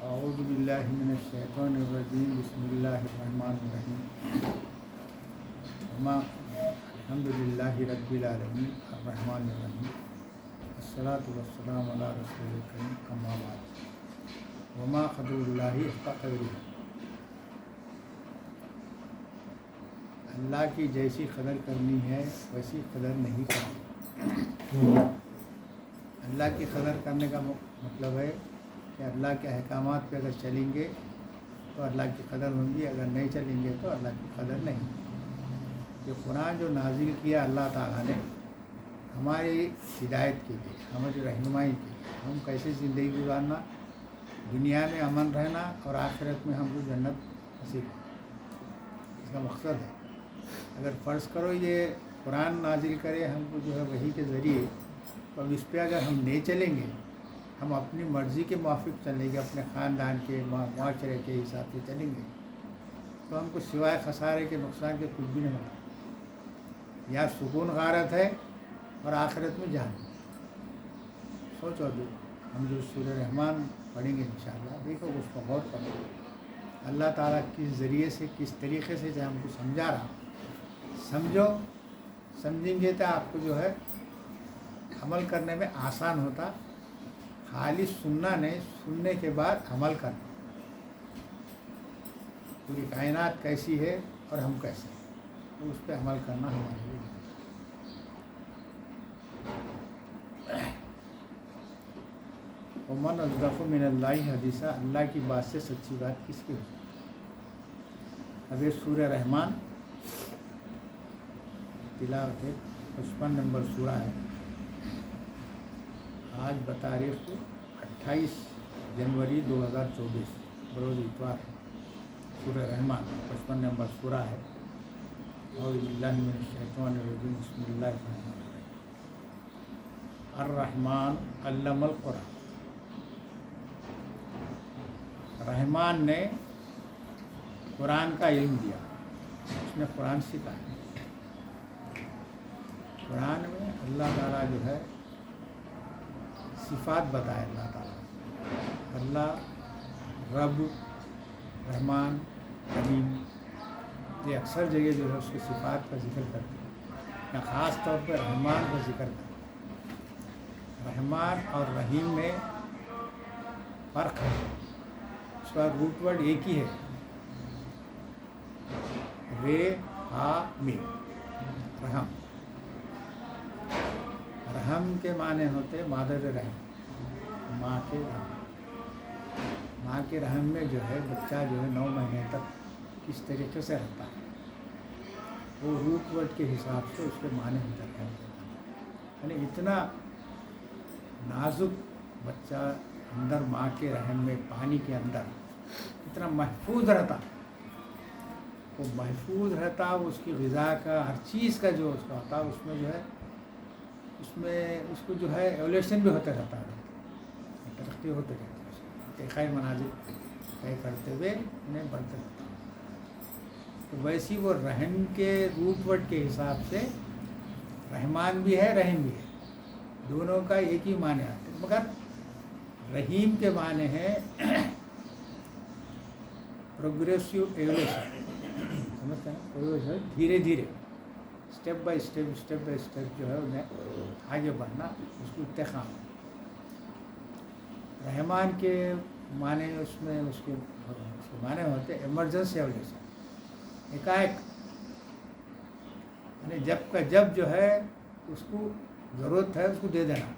اعوذ باللہ من الشیطان الرجیم بسم اللہ الرحمن الرحیم الحمد للہ رب العالمین الرحمن الرحیم الصلاۃ والسلام علی رسول الکریم اما بعد وما قدر اللہ حق قدرہ. اللہ کی جیسی قدر کرنی ہے ویسی قدر نہیں کرنی. اللہ کی قدر کرنے کا مطلب ہے کہ اللہ کے احکامات پہ اگر چلیں گے تو اللہ کی قدر ہوگی، اگر نہیں چلیں گے تو اللہ کی قدر نہیں. یہ قرآن جو نازل کیا اللہ تعالیٰ نے ہماری ہدایت کے لیے، ہماری رہنمائی کے لیے، ہم کیسے زندگی گزارنا، دنیا میں امن رہنا اور آخرت میں ہم کو جنت نصیب ہو، اس کا مقصد ہے. اگر فرض کرو یہ قرآن نازل کرے ہم کو جو ہے وحی کے ذریعے، تو اب اس پہ اگر ہم نہیں چلیں گے، ہم اپنی مرضی کے موافق چلیں گے، اپنے خاندان کے معاشرے کے حساب سے چلیں گے، تو ہم کو سوائے خسارے کے نقصان کے کچھ بھی نہیں ہوتا. یا سکون غارت ہے اور آخرت میں جان. سوچو جو ہم جو سورہ رحمان پڑھیں گے انشاءاللہ، دیکھو اس کو غور کرو. اللہ تعالیٰ کس ذریعے سے، کس طریقے سے ہم کو سمجھا رہا. سمجھو، سمجھیں گے تو آپ کو جو ہے عمل کرنے میں آسان ہوتا. خالی سننا نہیں، سننے کے بعد عمل کرنا. پوری کائنات کیسی ہے اور ہم کیسے ہیں، تو اس پہ عمل کرنا ہمارے لیے. ومن اصدق من اللہ حدیثا، اللہ کی بات سے سچی بات کس کی ہو سکتی. اب یہ سورہ رحمان تلاوت ہے، 55 نمبر سورہ ہے. آج بتاریخ 28 جنوری 2024 بروز اتوار ہے. سورہ رحمان 55 نمبر سورہ ہے. اعوذ باللہ من الشیطان الرجیم بسم اللہ الرحمن الرحیم. الرحمن علم القرآن. رحمان نے قرآن کا علم دیا، اس نے قرآن سکھایا. قرآن میں اللہ تعالیٰ جو ہے صفات بتائے. اللہ تعالیٰ اللہ رب، رحمان، رحیم، یہ اکثر جگہ جو ہے اس کی صفات کا ذکر کرتے ہیں، یا خاص طور پہ رحمان کا ذکر کرتے ہیں. رحمان اور رحیم میں فرق ہے. اس کا روٹ ورڈ ایک ہی ہے، رے ہا می، رحم. رحم کے معنی ہوتے مادر رحم، ماں کے رحم. ماں کے رحم میں جو ہے بچہ جو ہے 9 مہینے تک کس طریقے سے رہتا ہے، وہ روٹ ورڈ کے حساب سے اس کے معنی ہوتا ہے. یعنی اتنا نازک بچہ اندر ماں کے رحم میں، پانی کے اندر اتنا محفوظ رہتا، وہ محفوظ رہتا. اس کی غذا کا، ہر چیز کا جو اس کا ہوتا، اس میں جو ہے اس کو جو ہے ایولیوشن بھی ہوتا رہتا ہے، ترقی ہوتے رہتی ہے، خیر مناظر طے کرتے ہوئے انہیں بڑھتے رہتا ہے. تو ویسی وہ رحم کے روٹ ورڈ کے حساب سے رحمان بھی ہے، رحیم بھی ہے، دونوں کا ایک ہی معنی آتے ہیں. مگر رحیم کے معنی ہے پروگریسو ایولیوشن، سمجھتے ہیں، دھیرے دھیرے، اسٹیپ بائی اسٹیپ جو ہے انہیں آگے بڑھنا، اس کو انتخاب. رحمان کے معنی اس کے معنی ہوتے ایمرجنسی ایولیوشن، ایک یعنی جب کا جب جو ہے اس کو ضرورت ہے اس کو دے دینا،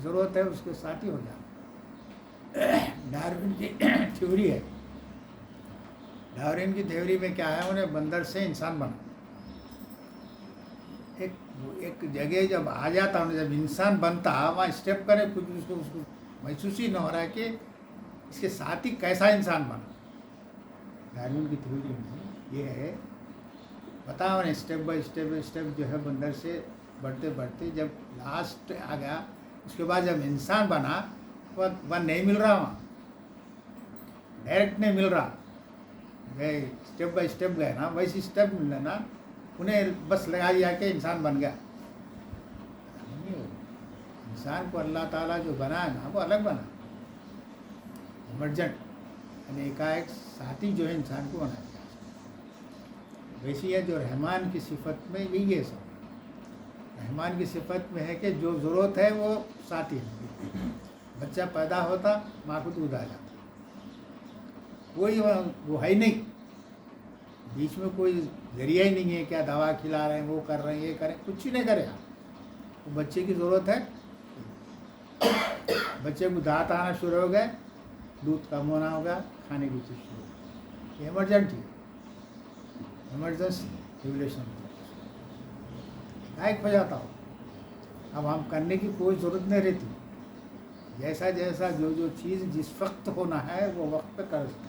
ضرورت ہے اس کے ساتھ ہی ہو جانا. ڈارون کی تھیوری ہے. ڈارون کی تھیوری میں کیا ہے، انہیں بندر سے انسان بنا. ایک جگہ جب آ جاتا ہوں، جب انسان بنتا وہاں اسٹیپ کرے کچھ اس کو محسوس ہی نہ ہو رہا ہے کہ اس کے ساتھ ہی کیسا انسان بنا. ڈارون کی تھیوری میں یہ ہے، بتاؤ نا، اسٹیپ بائی اسٹیپ جو ہے بندر سے بڑھتے بڑھتے جب لاسٹ آ گیا، اس کے بعد جب انسان بنا وہ نہیں مل رہا، وہاں ڈائریکٹ نہیں مل رہا، گئے اسٹیپ بائی اسٹیپ گئے نا، ویسی اسٹیپ مل لینا، انہیں بس لگا دیا کہ انسان بن گیا. انسان کو اللہ تعالیٰ جو بنا ہے نا وہ الگ بنا، ایمرجنٹ. यानी एकाएक साथी जो है इंसान को बना दिया। वैसे ये जो रहमान की सिफत में यही है सब। रहमान की सिफत में है कि जो ज़रूरत है वो साथी है। बच्चा पैदा होता, माँ को दूध आ जाता, कोई वो है ही नहीं, बीच में कोई जरिया ही नहीं है, क्या दवा खिला रहे हैं, वो कर रहे हैं, ये करें, कुछ ही नहीं करे आप। तो बच्चे की ज़रूरत है, बच्चे को दांत आना शुरू हो गए, दूध कम होना होगा, खाने की चीज़ शुरू हो, ये इमरजेंसी रेगुलेशन गायब हो जाता हो। अब हम करने की कोई ज़रूरत नहीं रहती, जैसा जैसा जो जो चीज़ जिस वक्त होना है वो वक्त पे कर सकते।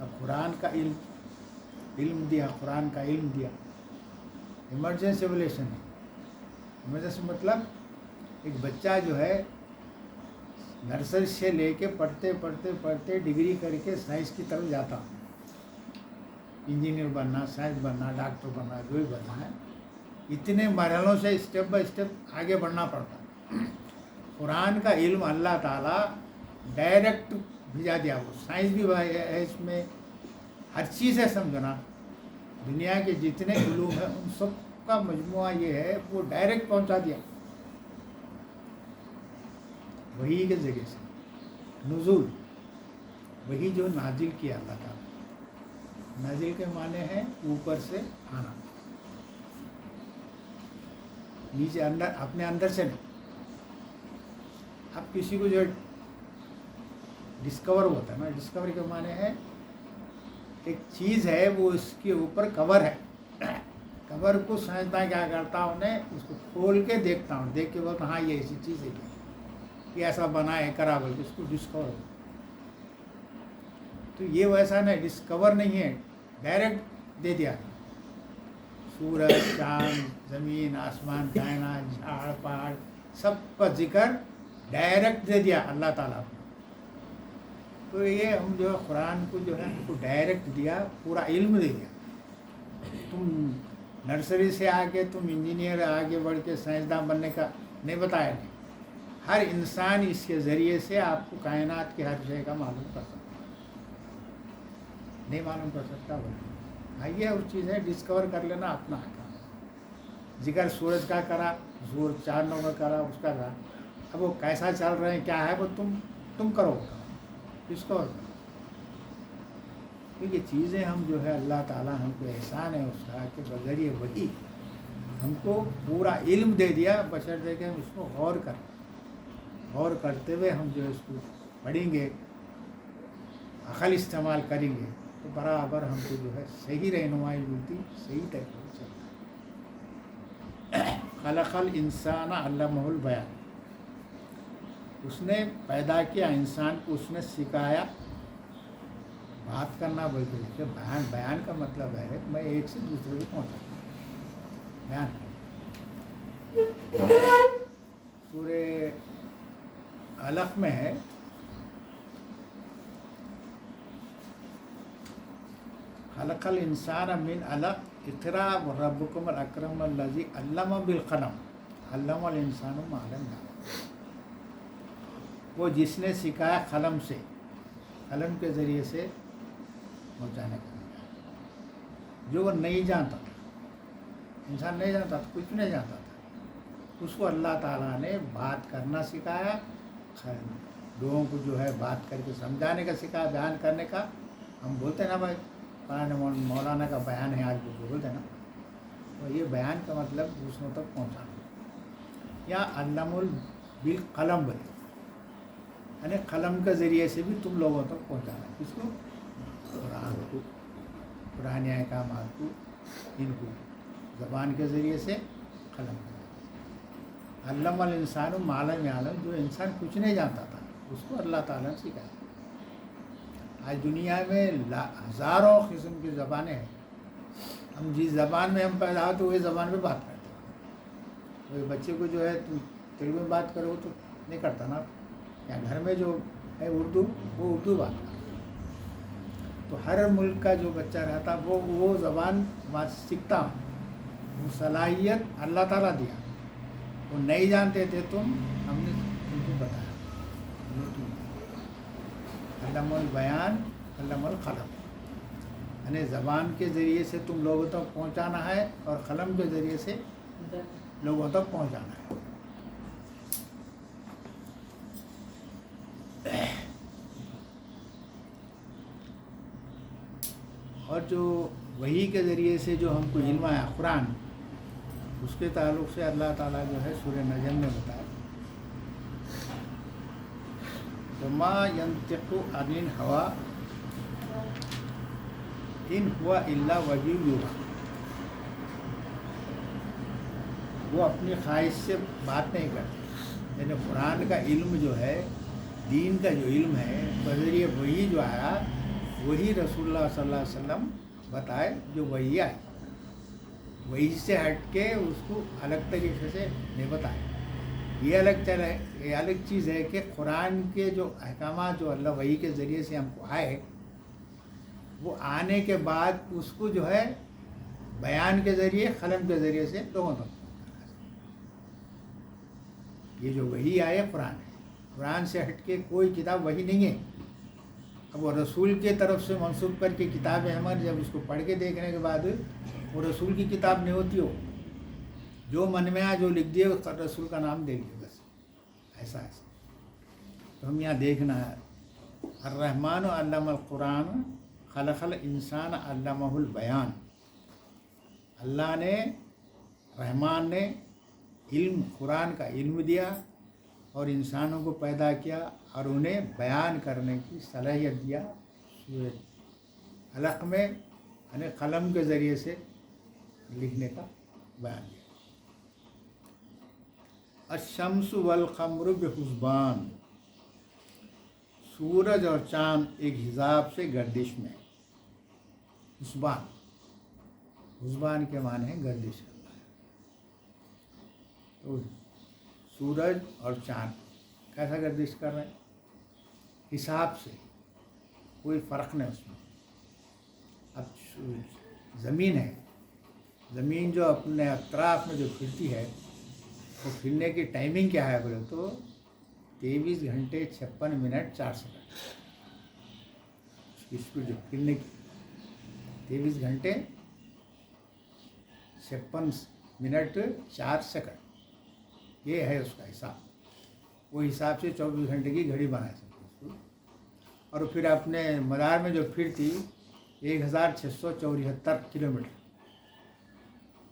अब कुरान का इल्म दिया, कुरान का इल्म दिया, इमरजेंसी रेगुलेशन है। इमरजेंसी मतलब एक बच्चा जो है नर्सरी से लेके पढ़ते पढ़ते पढ़ते डिग्री करके साइंस की तरफ जाता, इंजीनियर बनना, साइंस बनना, डॉक्टर बनना, जो भी बनना है, इतने मरहलों से स्टेप बाय स्टेप आगे बढ़ना पड़ता। कुरान का इल्म अल्लाह ताला डायरेक्ट भिजा दिया। वो साइंस भी है इसमें, हर चीज़ है समझना। दुनिया के जितने उलूम हैं उन सब का मजमुआ ये है, वो डायरेक्ट पहुंचा दिया वही के जरिए से। नुज़ूल वही जो नाजिल किया अल्लाह ताला। नाजिल के माने हैं ऊपर से आना, नीचे अंदर, अपने अंदर से नहीं। अब किसी को जो डिस्कवर होता है ना, डिस्कवरी के माने है एक चीज़ है, वो उसके ऊपर कवर है, कवर को समझता क्या करता हूँ, उन्हें उसको खोल के देखता हूँ, देख के बोलता हाँ ये ऐसी चीज़ है, ये ऐसा बना है, करा बोल के उसको डिस्कवर हो। तो ये वैसा नहीं, डिस्कवर नहीं है, डायरेक्ट दे दिया। सूरज, चाँद, ज़मीन, आसमान, कायनात, झाड़ पहाड़, सब का जिक्र डायरेक्ट दे दिया अल्लाह ताला। तो ये हम जो है कुरान को जो है हमको डायरेक्ट दिया, पूरा इल्म दे दिया। तुम नर्सरी से आके तुम इंजीनियर आगे बढ़ के साइंसदान बनने का नहीं बताया, नहीं। हर इंसान इसके ज़रिए से आपको कायनात के हर शय का मालूम कर सकता, नहीं मालूम कर सकता बोले आइए उस चीज़ है, डिस्कवर कर लेना अपना काम। जिक्र सूरज का करा, सूरज चांदों का करा, उसका करा, अब वो कैसा चल रहे हैं क्या है वो तुम करो, डिस्कवर करो। तो ये चीज़ें हम जो है अल्लाह ताला हमको एहसान है उसका कि बजरिए वही हमको पूरा इल्म दे दिया, बशर्ते कि हम उसको गौर करते हुए हम जो है इसको पढ़ेंगे, अक़ल इस्तेमाल करेंगे, तो बराबर हमको जो है सही रहनुमाई मिलती, सही तरीके से चलता। खलक़ल इंसान अल्लमहुल बयान, उसने पैदा किया इंसान को, उसने सिखाया बात करना। बोलते देखिए बयान का मतलब है मैं एक से दूसरे को पहुँचा, बयान। सूरे अलक़ में है, खलक़ल इंसान मिन अलक़ इक़रा रब्बुकुमुल अकरम अल्लज़ी अल्लम बिल क़लम अल्लमल इंसान मा लम यअलम। वो जिसने सिखाया कलम से, कलम के ज़रिए से पहुँचाने का, जो वो नहीं जानता था, इंसान नहीं जानता था, कुछ नहीं जानता था, उसको अल्लाह ताला ने बात करना सिखाया, लोगों को जो है बात करके समझाने का सिखाया, बयान करने का। हम बोलते हैं ना भाई मौलाना का बयान है, आज बोलते हैं ना, तो ये बयान का मतलब दूसरों तक पहुँचाना। या अल्लमुल बिल कलम बोले, यानी कलम के ज़रिए से भी तुम लोगों तक पहुँचाना, किसको? कुरान को, कुरान अहकामात को, इनको ज़बान के ज़रिए से, कलम के ज़रिए से। अल्लमल इंसान मा लम यअलम, जो इंसान कुछ नहीं जानता था उसको अल्लाह ताला ने सिखाया। आज दुनिया में हज़ारों किस्म की ज़बानें हैं, हम जिस ज़बान में हम पैदा होते वही ज़बान में बात करते हैं। वही बच्चे को जो है तुम तेलुगु में बात करो तो नहीं करता ना, या घर में जो है उर्दू, वो उर्दू बात करता। तो हर मुल्क का जो बच्चा रहता वो ज़बान बात सीखता, वो सलाहियत अल्लाह ताला दिया। वो नहीं जानते थे तुम, हमने उनको बताया। علم البیان علم القلم، یعنی زبان کے ذریعے سے تم لوگوں تک پہنچانا ہے اور قلم کے ذریعے سے لوگوں تک پہنچانا ہے۔ اور جو وحی کے ذریعے سے جو ہم کو علم ہے قرآن، اس کے تعلق سے اللہ تعالیٰ جو ہے سورہ نجم میں بتایا، وما ينطق عن الهوى ان هو الا وحی یوحی، وہ اپنی خواہش سے بات نہیں کرتے، یعنی قرآن کا علم جو ہے، دین کا جو علم ہے، بذریعہ وحی جو آیا وہی رسول اللہ صلی اللہ علیہ وسلم بتائے جو وحی آئے، وحی سے ہٹ کے اس کو الگ طریقے سے نہیں بتائے۔ یہ الگ چیز ہے کہ قرآن کے جو احکامات جو اللہ وحی کے ذریعے سے ہم کو آئے، وہ آنے کے بعد اس کو جو ہے بیان کے ذریعے قلم کے ذریعے سے لوگوں تک پہنچانا ہے۔ یہ جو وحی آئے قرآن ہے، قرآن سے ہٹ کے کوئی کتاب وحی نہیں ہے۔ اب وہ رسول کے طرف سے منسوب کر کے کتاب احمد جب اس کو پڑھ کے دیکھنے کے بعد وہ رسول کی کتاب نہیں ہوتی، ہو جو من میں آیا جو لکھ دیے اس رسول کا نام دے دیے، بس ایسا۔ تو ہم یہاں دیکھنا ہے الرحمن علم القرآن خلق الانسان علمہ البیان، اللہ نے، رحمان نے علم، قرآن کا علم دیا اور انسانوں کو پیدا کیا اور انہیں بیان کرنے کی صلاحیت دیا سورہ علق میں، یعنی قلم کے ذریعے سے لکھنے کا بیان دیا۔ الشمس والقمر بحسبان، سورج اور چاند ایک حساب سے گردش میں۔ حسبان، حسبان کے معنی ہے گردش کرنا ہے۔ تو سورج اور چاند کیسا گردش کر رہے ہیں؟ حساب سے، کوئی فرق نہیں اس میں۔ اب زمین ہے، زمین جو اپنے اطراف میں جو پھرتی ہے، وہ پھرنے کی ٹائمنگ کیا ہے بولے تو 23 گھنٹے 56 منٹ 4 سیکنڈ، اس کی اسپیڈ جو پھرنے کی 23 گھنٹے 56 منٹ 4 سیکنڈ، یہ ہے اس کا حساب۔ وہ حساب سے 24 گھنٹے کی گھڑی بنا سکتے اس کو۔ اور پھر اپنے مدار میں جو پھرتی 1674 کلومیٹر،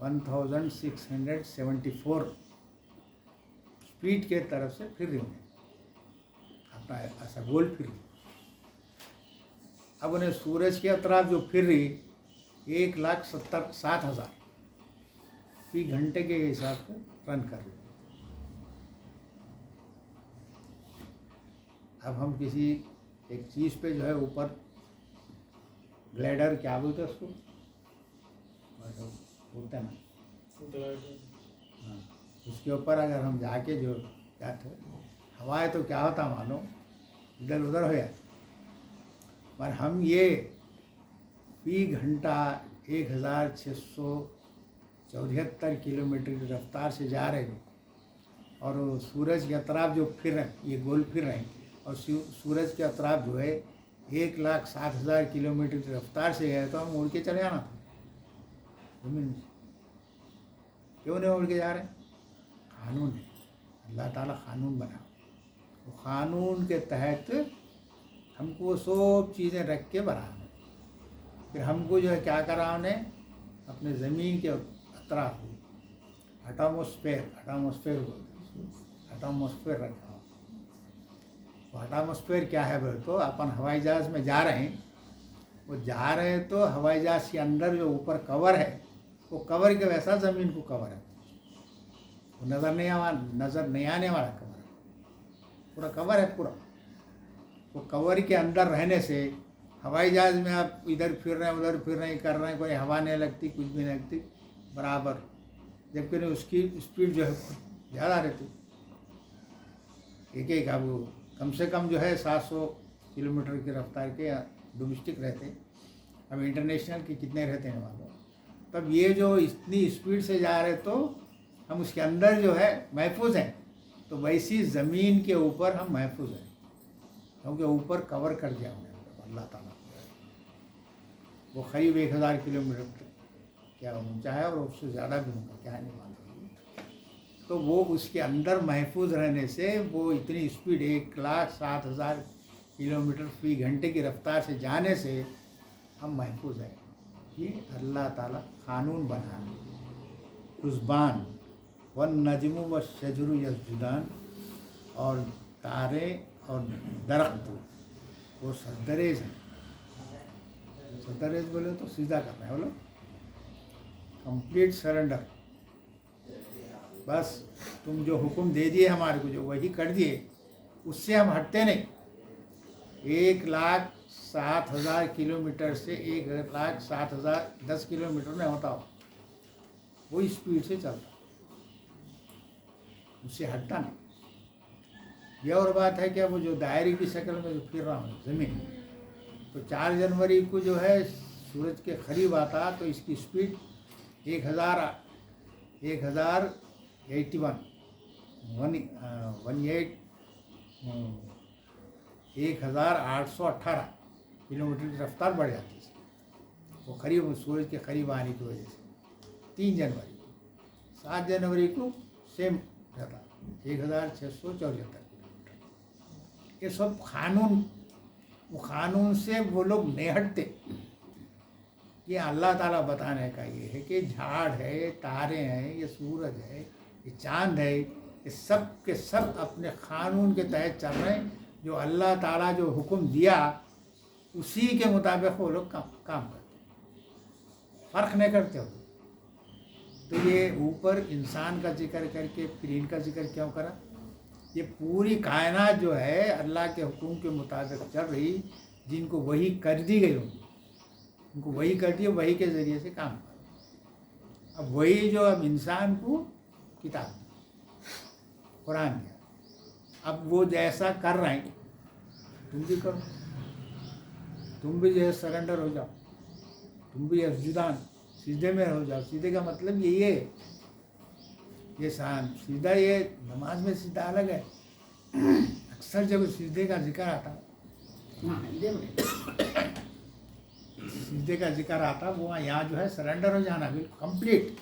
1674 اسپیڈ کے طرف سے پھر رہی ہیں، اپنا ایسا گول پھر رہی۔ اب انہیں سورج کے اطراف جو پھر رہی 1,70,000 فی گھنٹے کے حساب سے رن کر رہی۔ اب ہم کسی ایک چیز پہ جو ہے اوپر گلیڈر کیا بولتے ہیں اس کو، بولتے ہیں نا، ہاں، اس کے اوپر اگر ہم جا کے جو جاتے ہوائے تو کیا ہوتا معلوم، ادھر ادھر ہو جاتا، پر ہم یہ فی گھنٹہ 1674 کلومیٹر کی رفتار سے جا رہے ہیں، اور سورج کے اطراف جو پھر رہے ہیں، یہ گول پھر رہے ہیں، اور سورج کے اطراف جو ہے 1,60,000 کلومیٹر کی رفتار سے گئے تو ہم اڑ کے چلے جانا تھا زمین میں۔ کیوں نہیں اڑ کے جا رہے ہیں؟ قانون ہے، اللہ تعالیٰ قانون بنا، وہ قانون کے تحت ہم کو سب چیزیں رکھ کے بنا۔ پھر ہم کو جو ہے کیا کرا انہیں، اپنے زمین کے اطراف ایٹماسفیئر رکھا۔ وہ ایٹماسفیئر کیا ہے بولے تو اپن ہوائی جہاز میں جا رہے ہیں، وہ جا رہے ہیں تو ہوائی جہاز کے اندر جو اوپر کور ہے، وہ کور کے ویسا زمین کو کور ہے، وہ نظر نہیں آنے والا کور ہے، پورا کور ہے پورا۔ وہ کور کے اندر رہنے سے ہوائی جہاز میں آپ ادھر پھر رہے ہیں ادھر پھر رہے ہیں کر رہے ہیں، کوئی ہوا نہیں لگتی، کچھ بھی نہیں لگتی برابر، جبکہ اس کی اسپیڈ جو ہے زیادہ رہتی، ایک اب کم سے کم جو ہے 700 کلومیٹر کی رفتار کے ڈومیسٹک رہتے، اب انٹرنیشنل کی کتنے رہتے ہیں وہاں۔ تب یہ جو اتنی اسپیڈ سے جا رہے تو ہم اس کے اندر جو ہے محفوظ ہیں، تو ویسی زمین کے اوپر ہم محفوظ ہیں، क्योंकि ऊपर कवर कर दिया उन्होंने अल्लाह ताला। वो करीब 1000 किलोमीटर क्या ऊंचा है और उससे ज़्यादा भी होगा, क्या नहीं मालूम। तो वो उसके अंदर महफूज रहने से वो इतनी स्पीड 1,07,000 किलोमीटर फी घंटे की रफ्तार से जाने से हम महफूज हैं। ये अल्लाह ताला कानून बना है। रुज़बान वन नजमु व शजरु यस्जुदान, और तारे और दरख्त वो सदरेज हैं। सदरेज बोले तो सीधा करना है, बोलो कंप्लीट सरेंडर। बस तुम जो हुक्म दे दिए हमारे को, जो वही कर दिए, उससे हम हटते नहीं। 1,07,000 किलोमीटर से 1,07,000 10 किलोमीटर में होता हो, वो स्पीड से चलता, उससे हटता नहीं। ये और बात है क्या, वो जो दायरे की शक्ल में जो फिर रहा हूँ ज़मीन, तो 4 जनवरी को जो है सूरज के करीब आता तो इसकी स्पीड 1818 किलोमीटर की रफ्तार बढ़ जाती है। वो करीब सूरज के करीब आने की वजह से 3 जनवरी को, 7 जनवरी को सेम रहता 1674 किलोमीटर। ये सब कानून, वो कानून से वो लोग नहीं हटते। ये अल्लाह ताला बताने का ये है कि झाड़ है, तारे हैं, ये सूरज है, ये चांद है, ये सब के सब अपने कानून के तहत चल रहे हैं। जो अल्लाह ताला जो हुक्म दिया उसी के मुताबिक वो लोग काम करते, फ़र्क नहीं करते हो। तो ये ऊपर इंसान का जिक्र करके फिर इनका जिक्र क्यों करा? ये पूरी कायनात जो है अल्लाह के हुक्म के मुताबिक चल रही, जिनको वही कर दी गई होगी, उनको वही कर दिया, वही के ज़रिए से काम कर। अब वही जो अब इंसान को किताब कुरान दिया, अब वो जैसा कर रहे हैं तुम भी करो, तुम भी जो सरेंडर हो जाओ, तुम भी असजुदान सीधे में हो जाओ। सीधे का मतलब यही है, ये सीधा, ये नमाज में सीधा अलग है। अक्सर जब सीधे का जिक्र आता, सीधे का जिक्र आता, वो यहाँ जो है सरेंडर हो जाना, बिल्कुल कंप्लीट।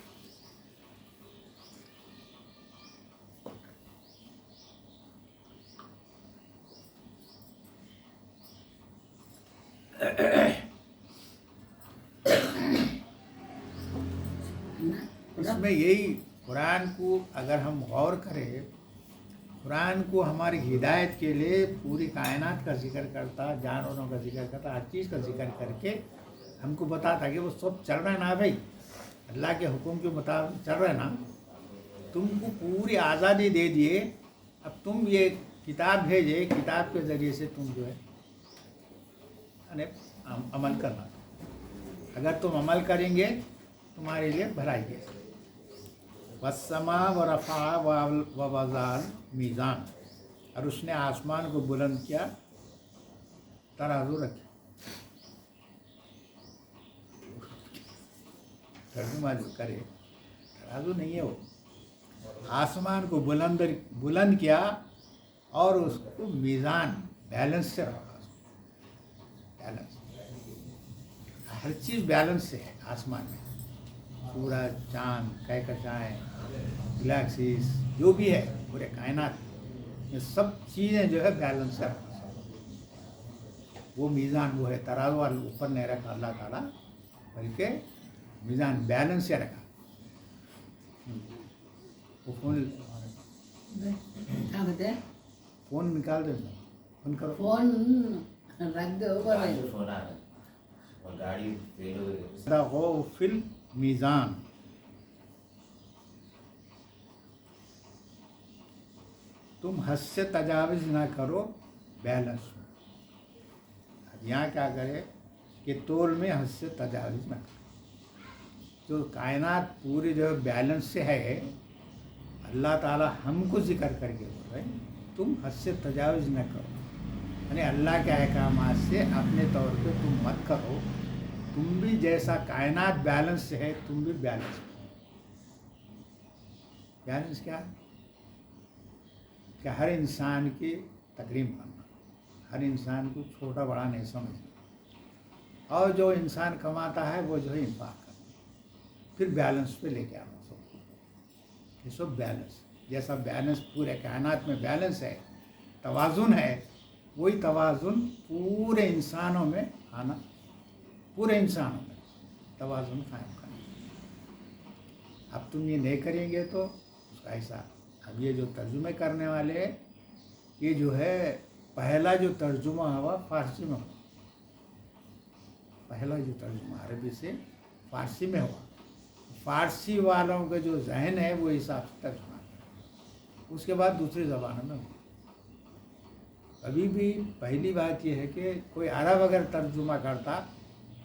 इसमें यही कुरान को अगर हम गौर करें, कुरान को हमारी हिदायत के लिए पूरी कायनात का जिक्र करता, जानवरों का जिक्र करता, हर चीज़ का जिक्र करके हमको बताता कि वो सब चल रहा है ना भाई, अल्लाह के हुक्म के मुताबिक चल रहा है ना। तुमको पूरी आज़ादी दे दिए, अब तुम ये किताब भेजे, किताब के ज़रिए से तुम जो है अमल करना। अगर तुम अमल करेंगे तुम्हारे लिए भलाई है। वस्समा व रफ़ा व वज़ान मीज़ान, और उसने आसमान को बुलंद किया, तराजू रखी। तर्जुमा जो करे, तराजू नहीं है वो, आसमान को बुलंद किया और उसको मीज़ान बैलेंस से रखा। बैलेंस, हर चीज़ बैलेंस से है आसमान में। सूरज, चाँद, कहकशाएँ, गैलेक्सीज जो भी है पूरे कायनात, ये सब चीज़ें जो है बैलेंस से रखा। वो मीज़ान वो है, तराजू वाले ऊपर नहीं रखा अल्लाह ताला, बल्कि मीज़ान बैलेंस से रखा। वो फोन निकाल दो, फोन करो, फोन रख दो, फोन आ रहा है और गाड़ी फेल हो गई। गो फिल मीज़ान, तुम हद से तजावज़ ना करो बैलेंस में। यहाँ क्या करे कि तोल में हद से तजावज़ ना करो। जो कायनात पूरी जो बैलेंस से है, अल्लाह ताला हमको जिक्र करके बोल रहे हैं तुम हद से तजावज़ न करो, यानी अल्लाह के अहकामात से अपने तौर पे तुम मत करो। तुम भी जैसा कायनात बैलेंस से है, तुम भी बैलेंस करो। बैलेंस क्या है? कि हर इंसान की तकरीम करना, हर इंसान को छोटा बड़ा नहीं समझना, और जो इंसान कमाता है वो जो है इंफाक करना, फिर बैलेंस पे लेके आना सब, ये सब बैलेंस। जैसा बैलेंस पूरे कायनात में बैलेंस है, तवाज़ुन है, वही तवाज़ुन पूरे इंसानों में आना, पूरे इंसानों में तवाज़ुन कायम करना। अब तुम ये नहीं करेंगे तो उसका ऐसा। अब ये जो तर्जुमे करने वाले हैं, ये जो है पहला जो तर्जुमा हुआ फारसी में हुआ, पहला जो तर्जुमा अरबी से फारसी में हुआ, फारसी वालों का जो जहन है वो हिसाब से तर्जुमा किया, उसके बाद दूसरी ज़बानों में हुआ। अभी भी पहली बात यह है कि कोई अरब अगर तर्जुमा करता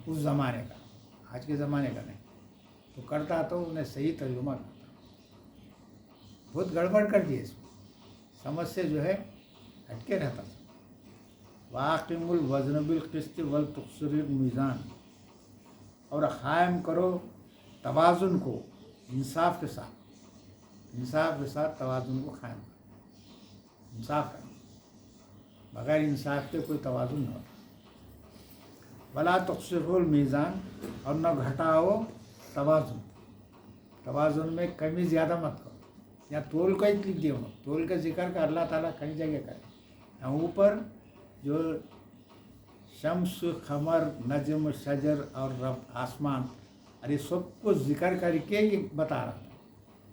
उस ज़माने का, आज के ज़माने का नहीं, तो करता तो उन्हें सही तर्जुमा करता। बहुत गड़बड़ कर दिए इसमें, समझ से जो है हटके रहता था। वाक़िमुल वज़न बिल क़िस्त वल तुक़सिरुल मीज़ान, और क़ायम करो तवाज़ुन को इंसाफ के साथ, इंसाफ के साथ तवाज़ुन को क़ायम करो, इंसाफ करना, बग़ैर इंसाफ के कोई तवाज़ुन नहीं होता। वला तुक़सिरुल मीज़ान, और न घटाओ तवाज़ुन, तवाज़ुन में कमी ज़्यादा मत करो। यहाँ तोल का ही लिख दिया, तोल का जिक्र का अल्लाह ताला कई जगह करे। यहाँ ऊपर जो शम्स, क़मर, नजम, शजर और रब, आसमान, अरे सबको जिक्र करके ये बता रहा था।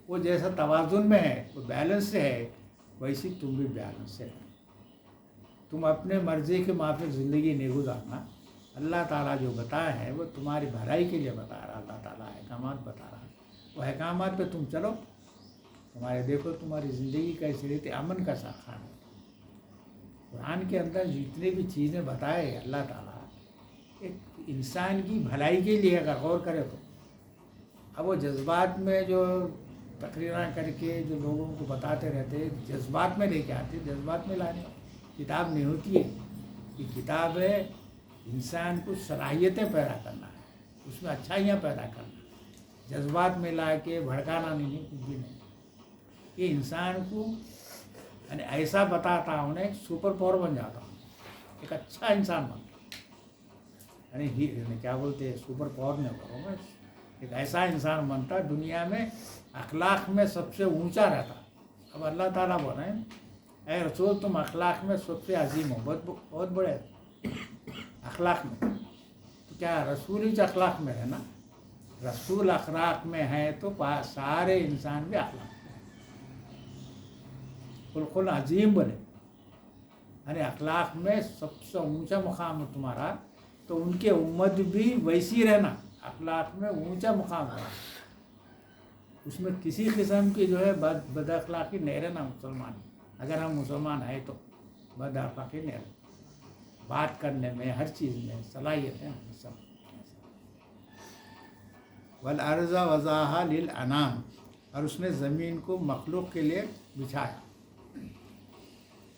वो जैसा तवाज़ुन में है, वो बैलेंस से है, वैसी तुम भी बैलेंस से है। तुम अपने मर्ज़ी के माफिक ज़िंदगी नहीं गुजारना, अल्लाह ताला जो बताया है वो तुम्हारी भलाई के लिए बता रहा, अल्लाह ताला अहकामात बता रहा है, वो अहकामात पे तुम चलो। तुम्हारे देखो तुम्हारी ज़िंदगी कैसी रहती, अमन का साखा है। कुरान के अंदर जितनी भी चीज़ें बताए अल्लाह ताला, एक इंसान की भलाई के लिए अगर गौर करे तो, अब वो जज्बात में जो तकरीरें करके जो लोगों को बताते रहते, जज्बात में लेके आते, जज्बात में लाने किताब नहीं होती है। ये किताब है इंसान को सलाहियतें पैदा करना है, उसमें अच्छाइयाँ पैदा करना, जज्बात में ला के भड़काना नहीं, कुछ भी नहीं। ये इंसान को यानी ऐसा बताता हूँ, एक सुपर पावर बन जाता हूँ, एक अच्छा इंसान बनता, यानी क्या बोलते हैं, सुपर पावर नहीं करो, मैं एक ऐसा इंसान बनता दुनिया में अखलाक में सबसे ऊंचा रहता। अब अल्लाह ताला बोल रहे हैं, ऐ रसूल तुम अखलाक में सबसे अजीम हो, बहुत बड़े अखलाक में। तो क्या रसूल ही अखलाक में है ना, रसूल अखलाक में है तो सारे इंसान भी अखलाक बिल्कुल अजीम बने, यानी अखलाक में सबसे ऊंचा मुकाम है तुम्हारा, तो उनके उम्मत भी वैसी रहना, अखलाक में ऊंचा मुकाम है, उसमें किसी किस्म की जो है बद अखलाकी नहीं रहना। मुसलमान अगर हम मुसलमान हैं तो बद अखलाकी नहीं रहना, बात करने में हर चीज़ में सलाहियत है सब। वल अर्ज़ा वज़ाहा लिल अनाम, और उसने ज़मीन को मखलूक के लिए बिछाया,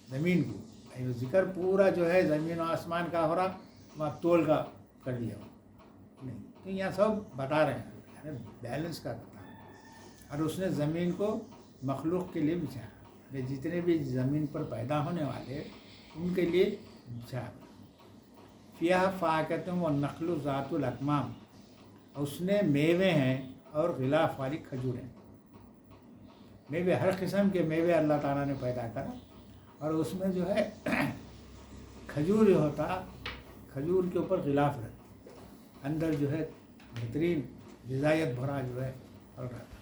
ज़मीन को जिक्र पूरा जो है ज़मीन और आसमान का हो रहा, वहाँ तोल का कर दिया नहीं, तो यहाँ सब बता रहे हैं बैलेंस का बता रहे हैं। और उसने ज़मीन को मखलूक के लिए बिछाया, जितने भी ज़मीन पर पैदा होने वाले उनके लिए बिछाया। फिया फ़ाक़तुम व नख़्लु ज़ातुल अकमाम, उसने मेवे हैं और गिलाफ वाली खजूरें, मेवे हर किस्म के मेवे अल्लाह ताला ने पैदा करा, और उसमें जो है खजूर जो होता, खजूर के ऊपर गिलाफ रहता, अंदर जो है बेहतरीन ग़िज़ायत भरा जो है फल रहता।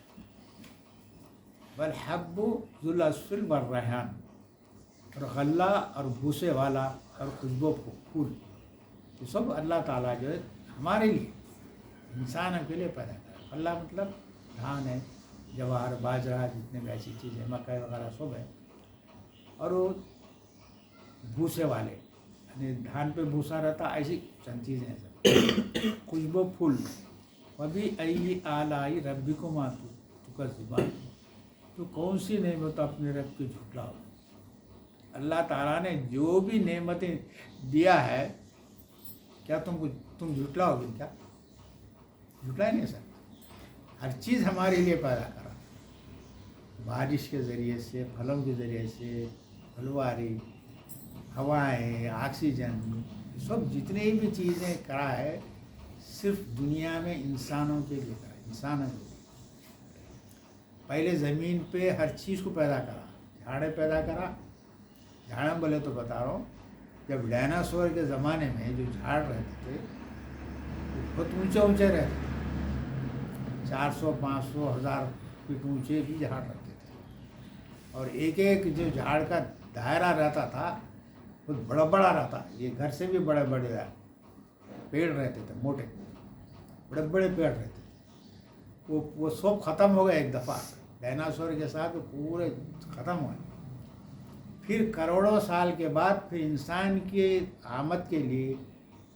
वल हब्बु ज़ुल अस्फ़िल वर रैहान, और गल्ला और भूसे वाला और खुशबू फूल, ये सब अल्लाह ताला जो है हमारे लिए इंसानों के लिए पैदा करा। गल्ला मतलब धान है, जवार, बाजरा, जितने भी ऐसी चीज़ें, मकई वगैरह सब है। और वो भूसे वाले यानी धान पे भूसा रहता, ऐसी चंद चीज़ें हैं सब। खुशबू फूल, वभी अई आलाई रब्बिकुमा तुकज़्ज़िबान, तो कौन सी नेमत अपने रब की झुटलाओ। अल्लाह ताला ने जो भी नेमतें दिया है, क्या तुम झुटलाओगे क्या? झुटला नहीं सकते। हर चीज़ हमारे लिए पैदा करा, बारिश के ज़रिए से, फलों के ज़रिए से, फलवारी, हवाएं, ऑक्सीजन, सब जितने भी चीज़ें करा है सिर्फ दुनिया में इंसानों के लिए करा, इंसानों के लिए। पहले ज़मीन पे हर चीज़ को पैदा करा, झाड़े पैदा करा। झाड़ बोले तो बता रहा हूँ, जब डायनासोर के ज़माने में जो झाड़ रहते थे वो बहुत ऊंचे ऊंचे रहते थे, 400, 500, 1000 फीट ऊंचे भी झाड़ रहते थे। और एक एक जो झाड़ का दायरा रहता था बहुत बड़ा बड़ा रहता, ये घर से भी बड़े बड़े पेड़ रहते थे, मोटे बड़े बड़े पेड़ रहते थे। वो सब ख़त्म हो गए एक दफ़ा, डायनासोर के साथ वो पूरे ख़त्म हो गए। फिर करोड़ों साल के बाद फिर इंसान की आमद के लिए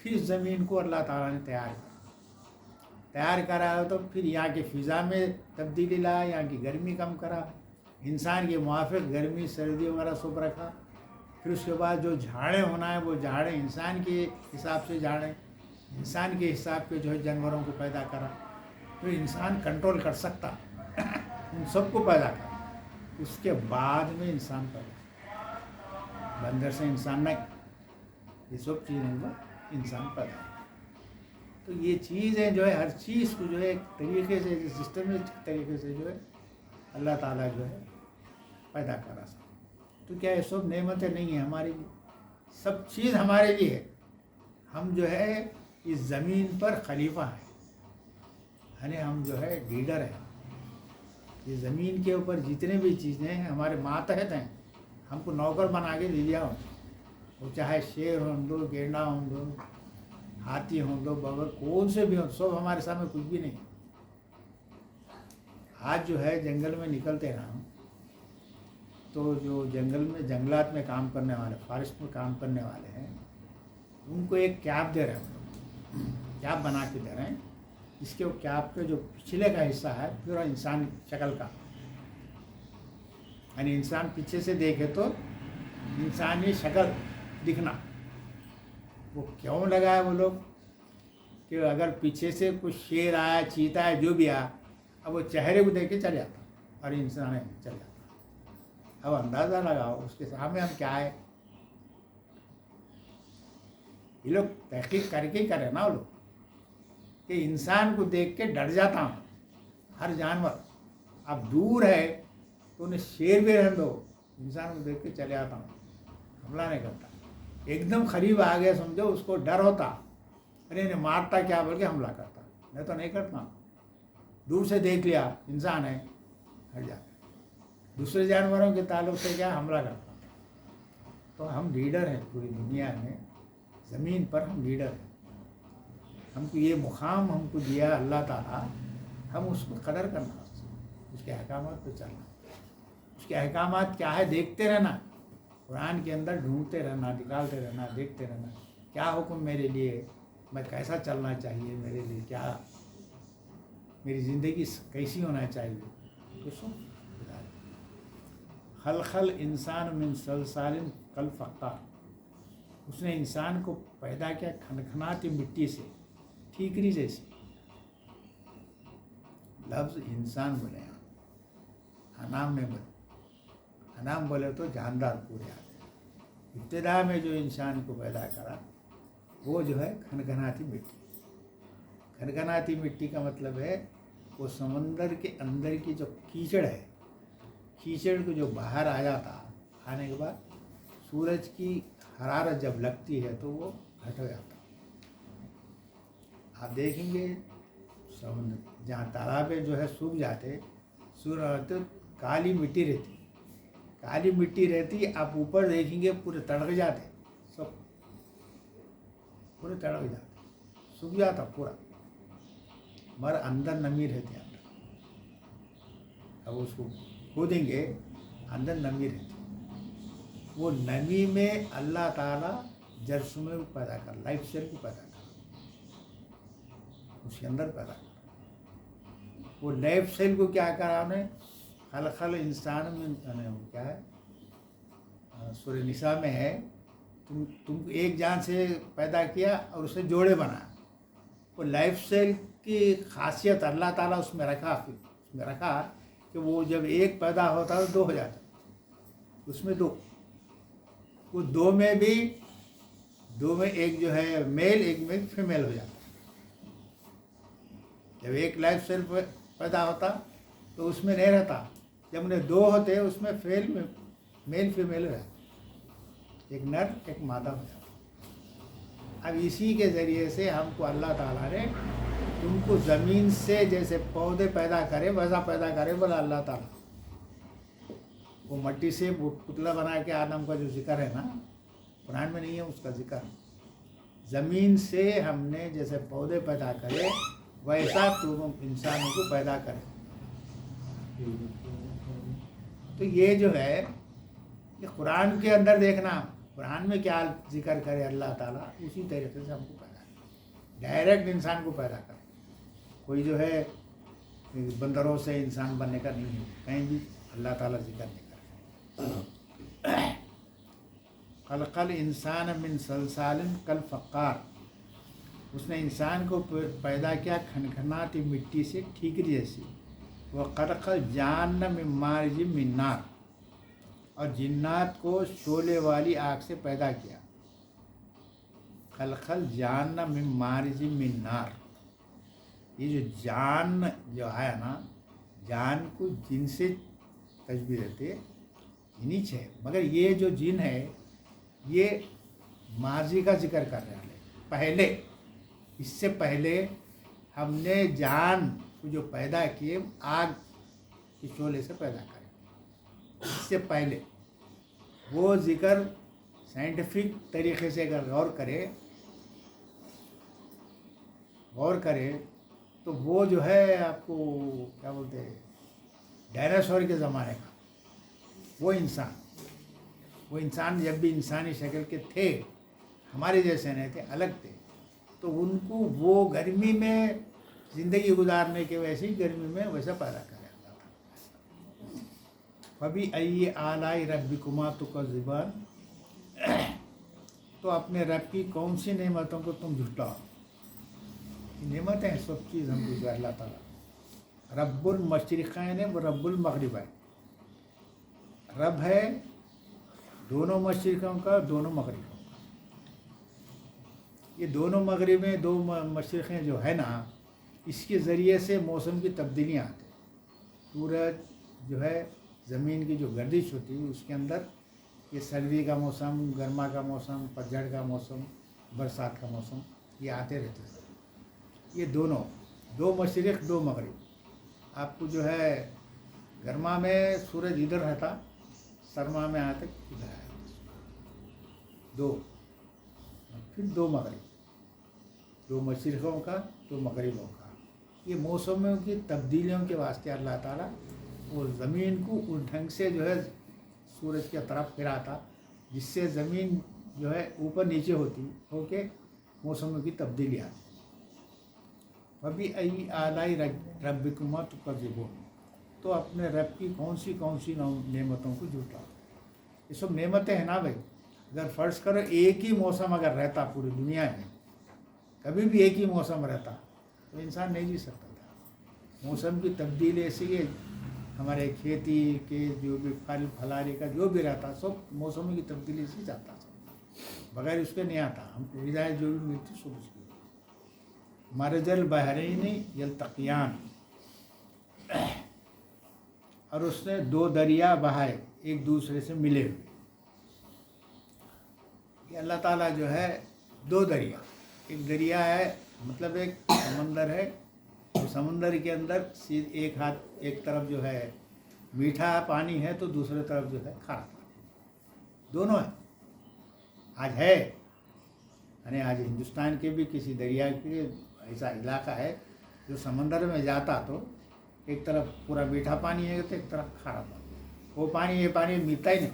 फिर ज़मीन को अल्लाह ताला ने तैयार करा। तो फिर यहाँ की फ़िज़ा में तब्दीली लाया, यहाँ की गर्मी कम करा, इंसान के मुआफ़िक गर्मी सर्दी वगैरह सब रखा। फिर उसके बाद जो झाड़ें होना है वो झाड़ें इंसान के हिसाब से झाड़ें, इंसान के हिसाब के जो है जानवरों को पैदा करा। फिर इंसान कंट्रोल कर सकता उन सबको पैदा करा। उसके बाद में इंसान पैदा, बंदर से इंसान नहीं, ये सब चीज़ें जो इंसान पैदा। तो ये चीज़ें जो है हर चीज़ को जो है एक तरीके से सिस्टमेटिक तरीके से जो है अल्लाह ताला जो है पैदा करा। तो क्या ये सब नेमतें नहीं है हमारे लिए? सब चीज़ हमारे लिए है। हम जो है इस ज़मीन पर खलीफा है, यानी हम जो है लीडर हैं। ये ज़मीन के ऊपर जितने भी चीज़ें हैं हमारे मातहत हैं। हमको नौकर बना के दे दिया हो, वो चाहे शेर हो दो, गेंडा हो दो, हाथी हो दो, बगर कौन से भी हो, सब हमारे सामने कुछ भी नहीं। आज जो है जंगल में निकलते हैं हम, तो जो जंगल में जंगलात में काम करने वाले, फॉरेस्ट में काम करने वाले हैं, उनको एक कैप दे रहे हैं, कैप बना के दे रहे हैं। इसके वो कैप के जो पिछले का हिस्सा है पूरा इंसान शक्ल का, यानी इंसान पीछे से देखे तो इंसानी शक्ल दिखना। वो क्यों लगाया वो लोग कि अगर पीछे से कुछ शेर आया, चीता है, जो भी आया, अब वो चेहरे को देख के चल जाता और इंसान चल जाता। अब अंदाज़ा लगाओ उसके सामने हम क्या है। ये लोग तहकीक करके ही करे ना वो लोग कि इंसान को देख के डर जाता हूँ हर जानवर। अब दूर है तो उन्हें शेर भी रहने दो, इंसान को देख के चले आता हूँ, हमला नहीं करता। एकदम करीब आ गया समझो, उसको डर होता, अरे इन्हें मारता क्या बोल के हमला करता। मैं तो नहीं करता, दूर से देख लिया इंसान है, हट जाता। दूसरे जानवरों के ताल्लुक से क्या हमला करता। तो हम लीडर हैं पूरी दुनिया में, ज़मीन पर हम लीडर हैं। हमको ये मुकाम हमको दिया अल्लाह ताला, हम उसको कदर करना, उसके अहकामात पे चलना। उसके अहकामात क्या है देखते रहना, कुरान के अंदर ढूंढते रहना, निकालते रहना, देखते रहना क्या हुक्म मेरे लिए, मैं कैसा चलना चाहिए, मेरे लिए क्या, मेरी ज़िंदगी कैसी होना चाहिए। तो सुन, खल इंसान मिन सलसालिन कल फ़क्कार, उसने इंसान को पैदा किया खनखनाती मिट्टी से, ठीकरी जैसी। लफ्ज़ इंसान बोले, अनाम में बोले, अनाम बोले तो जानदार पूरे आते। इब्तिदा में जो इंसान को पैदा करा वो जो है खनखनाती मिट्टी। खनखनाती मिट्टी का मतलब है वो समंदर के अंदर की जो कीचड़ है, कीचड़ को जो बाहर आ जाता, आने के बाद सूरज की हरारत जब लगती है तो वो हट हो जाता। आप देखेंगे समुद्र जहाँ तालाबें जो है सूख जाते, सूरज तो काली मिट्टी रहती, काली मिट्टी रहती। आप ऊपर देखेंगे पूरे तड़क जाते, सब पूरे तड़क जाते, सूख जाता पूरा, मगर अंदर नमी रहती है अंदर। अब उसको खोदेंगे, अंदर नमी रहती, वो नमी में अल्लाह ताला जरसुमे को पैदा कर, लाइफ सेल को पैदा कर, उसके अंदर पैदा कर। वो लाइफ सेल को क्या करा उन्हें, खल इंसान में क्या है, सूरह निसा में है, तुम एक जान से पैदा किया और उससे जोड़े बनाया। वो लाइफ सेल की खासियत अल्लाह ताला उसमें रखा, फिर उसमें रखा कि वो जब एक पैदा होता है तो दो हो जाता, उसमें दो, وہ دو میں ایک جو ہے میل ایک میں فیمیل ہو جاتا ہے. جب ایک لائف سیل پیدا ہوتا تو اس میں نہیں رہتا. جب انہیں دو ہوتے اس میں میل فیمیل ہو جاتا, ایک نر ایک مادہ ہو جاتا. اب اسی کے ذریعے سے ہم کو اللہ تعالیٰ نے تم کو زمین سے جیسے پودے پیدا کرے ویسا پیدا کرے بولا اللہ تعالیٰ. وہ مٹی سے وہ پتلا بنا کے آدم کا جو ذکر ہے نا, قرآن میں نہیں ہے اس کا ذکر. زمین سے ہم نے جیسے پودے پیدا کرے ویسا تم انسانوں کو پیدا کرے. تو یہ جو ہے یہ قرآن کے اندر دیکھنا, قرآن میں کیا ذکر کرے اللہ تعالیٰ اسی طریقے سے ہم کو پیدا کرے. ڈائریکٹ انسان کو پیدا کرے. کوئی جو ہے بندروں سے انسان بننے کا نہیں ہے, کہیں بھی اللہ تعالیٰ ذکر نہیں کرے. خلق الانسان من صلصال کالفخار, اس نے انسان کو پیدا کیا کھنکھناتی مٹی سے ٹھیکری جیسی. وہ خلق الجان من مارج من نار, اور جنات کو شعلے والی آگ سے پیدا کیا. خلق الجان من مارج من نار, یہ جو جان جو ہے نا, جان کو جن سے تشبیہ دیتے جنیچ ہے, مگر یہ جو جن ہے یہ ماضی کا ذکر کر رہے ہیں. پہلے اس سے پہلے ہم نے جان کو جو پیدا کیے آگ کے شعلے سے پیدا کرے. اس سے پہلے وہ ذکر سائنٹیفک طریقے سے اگر غور کرے تو وہ جو ہے آپ کو کیا بولتے ہیں ڈائناسور کے زمانے کا وہ انسان جب بھی انسانی شکل کے تھے, ہمارے جیسے نہیں تھے, الگ تھے, تو ان کو وہ گرمی میں زندگی گزارنے کے ویسے ہی گرمی میں ویسا پیدا کر جاتا تھا. فَبِأَيِّ آلَاءِ رَبِّكُمَا تُكَذِّبَانِ, تو اپنے رب کی کون سی نعمتوں کو تم جھٹلاؤ. نعمتیں ہیں سب چیز ہم کو اللہ تعالیٰ. رب المشرقین ہے, وہ رب المغربین. رب ہے دونوں مشرقوں کا دونوں مغربوں کا. یہ دونوں مغربیں دو مشرقیں جو ہے نا, اس کے ذریعے سے موسم کی تبدیلیاں آتی. سورج جو ہے زمین کی جو گردش ہوتی ہے اس کے اندر یہ سردی کا موسم, گرما کا موسم, پتجھڑ کا موسم, برسات کا موسم, یہ آتے رہتے ہیں. یہ دونوں دو مشرق دو مغرب. آپ کو جو ہے گرما میں سورج ادھر رہتا, سرما میں آتے ادھر آئے, دو پھر دو مغرب, دو مشرقوں کا دو مغربوں کا. یہ موسموں کی تبدیلیوں کے واسطے اللہ تعالیٰ وہ زمین کو اس ڈھنگ سے جو ہے سورج کی طرف پھراتا جس سے زمین جو ہے اوپر نیچے ہوتی ہو کے موسموں کی تبدیلی آتی. فَبِأَيِّ آلَاءِ رَبِّكُمَا تُكَذِّبُونَ, تو اپنے رب کی کون سی نعمتوں کو جھٹلاؤ. یہ سب نعمتیں ہیں نا بھائی. اگر فرض کرو ایک ہی موسم اگر رہتا پوری دنیا میں, کبھی بھی ایک ہی موسم رہتا تو انسان نہیں جی سکتا تھا. موسم کی تبدیلی ایسی ہے, ہمارے کھیتی کے جو بھی پھل پھلاری کا جو بھی رہتا سب موسموں کی تبدیلی سے جاتا تھا, بغیر اس کے نہیں آتا. ہم کو ہدایت جو بھی ملتی سب اس کی. مرج البحرین یلتقیان, اور اس نے دو دریا بہائے ایک دوسرے سے ملے ہوئے. یہ اللہ تعالیٰ جو ہے دو دریا, ایک دریا ہے مطلب ایک سمندر ہے, تو سمندر کے اندر ایک ایک طرف جو ہے میٹھا پانی ہے تو دوسرے طرف جو ہے کھارا پانی, دونوں ہے. آج ہے یعنی آج ہندوستان کے بھی کسی دریا کے ایسا علاقہ ہے جو سمندر میں جاتا تو ایک طرف پورا میٹھا پانی ہے تو ایک طرف کھارا پانی. وہ پانی یہ پانی ملتا ہی نہیں.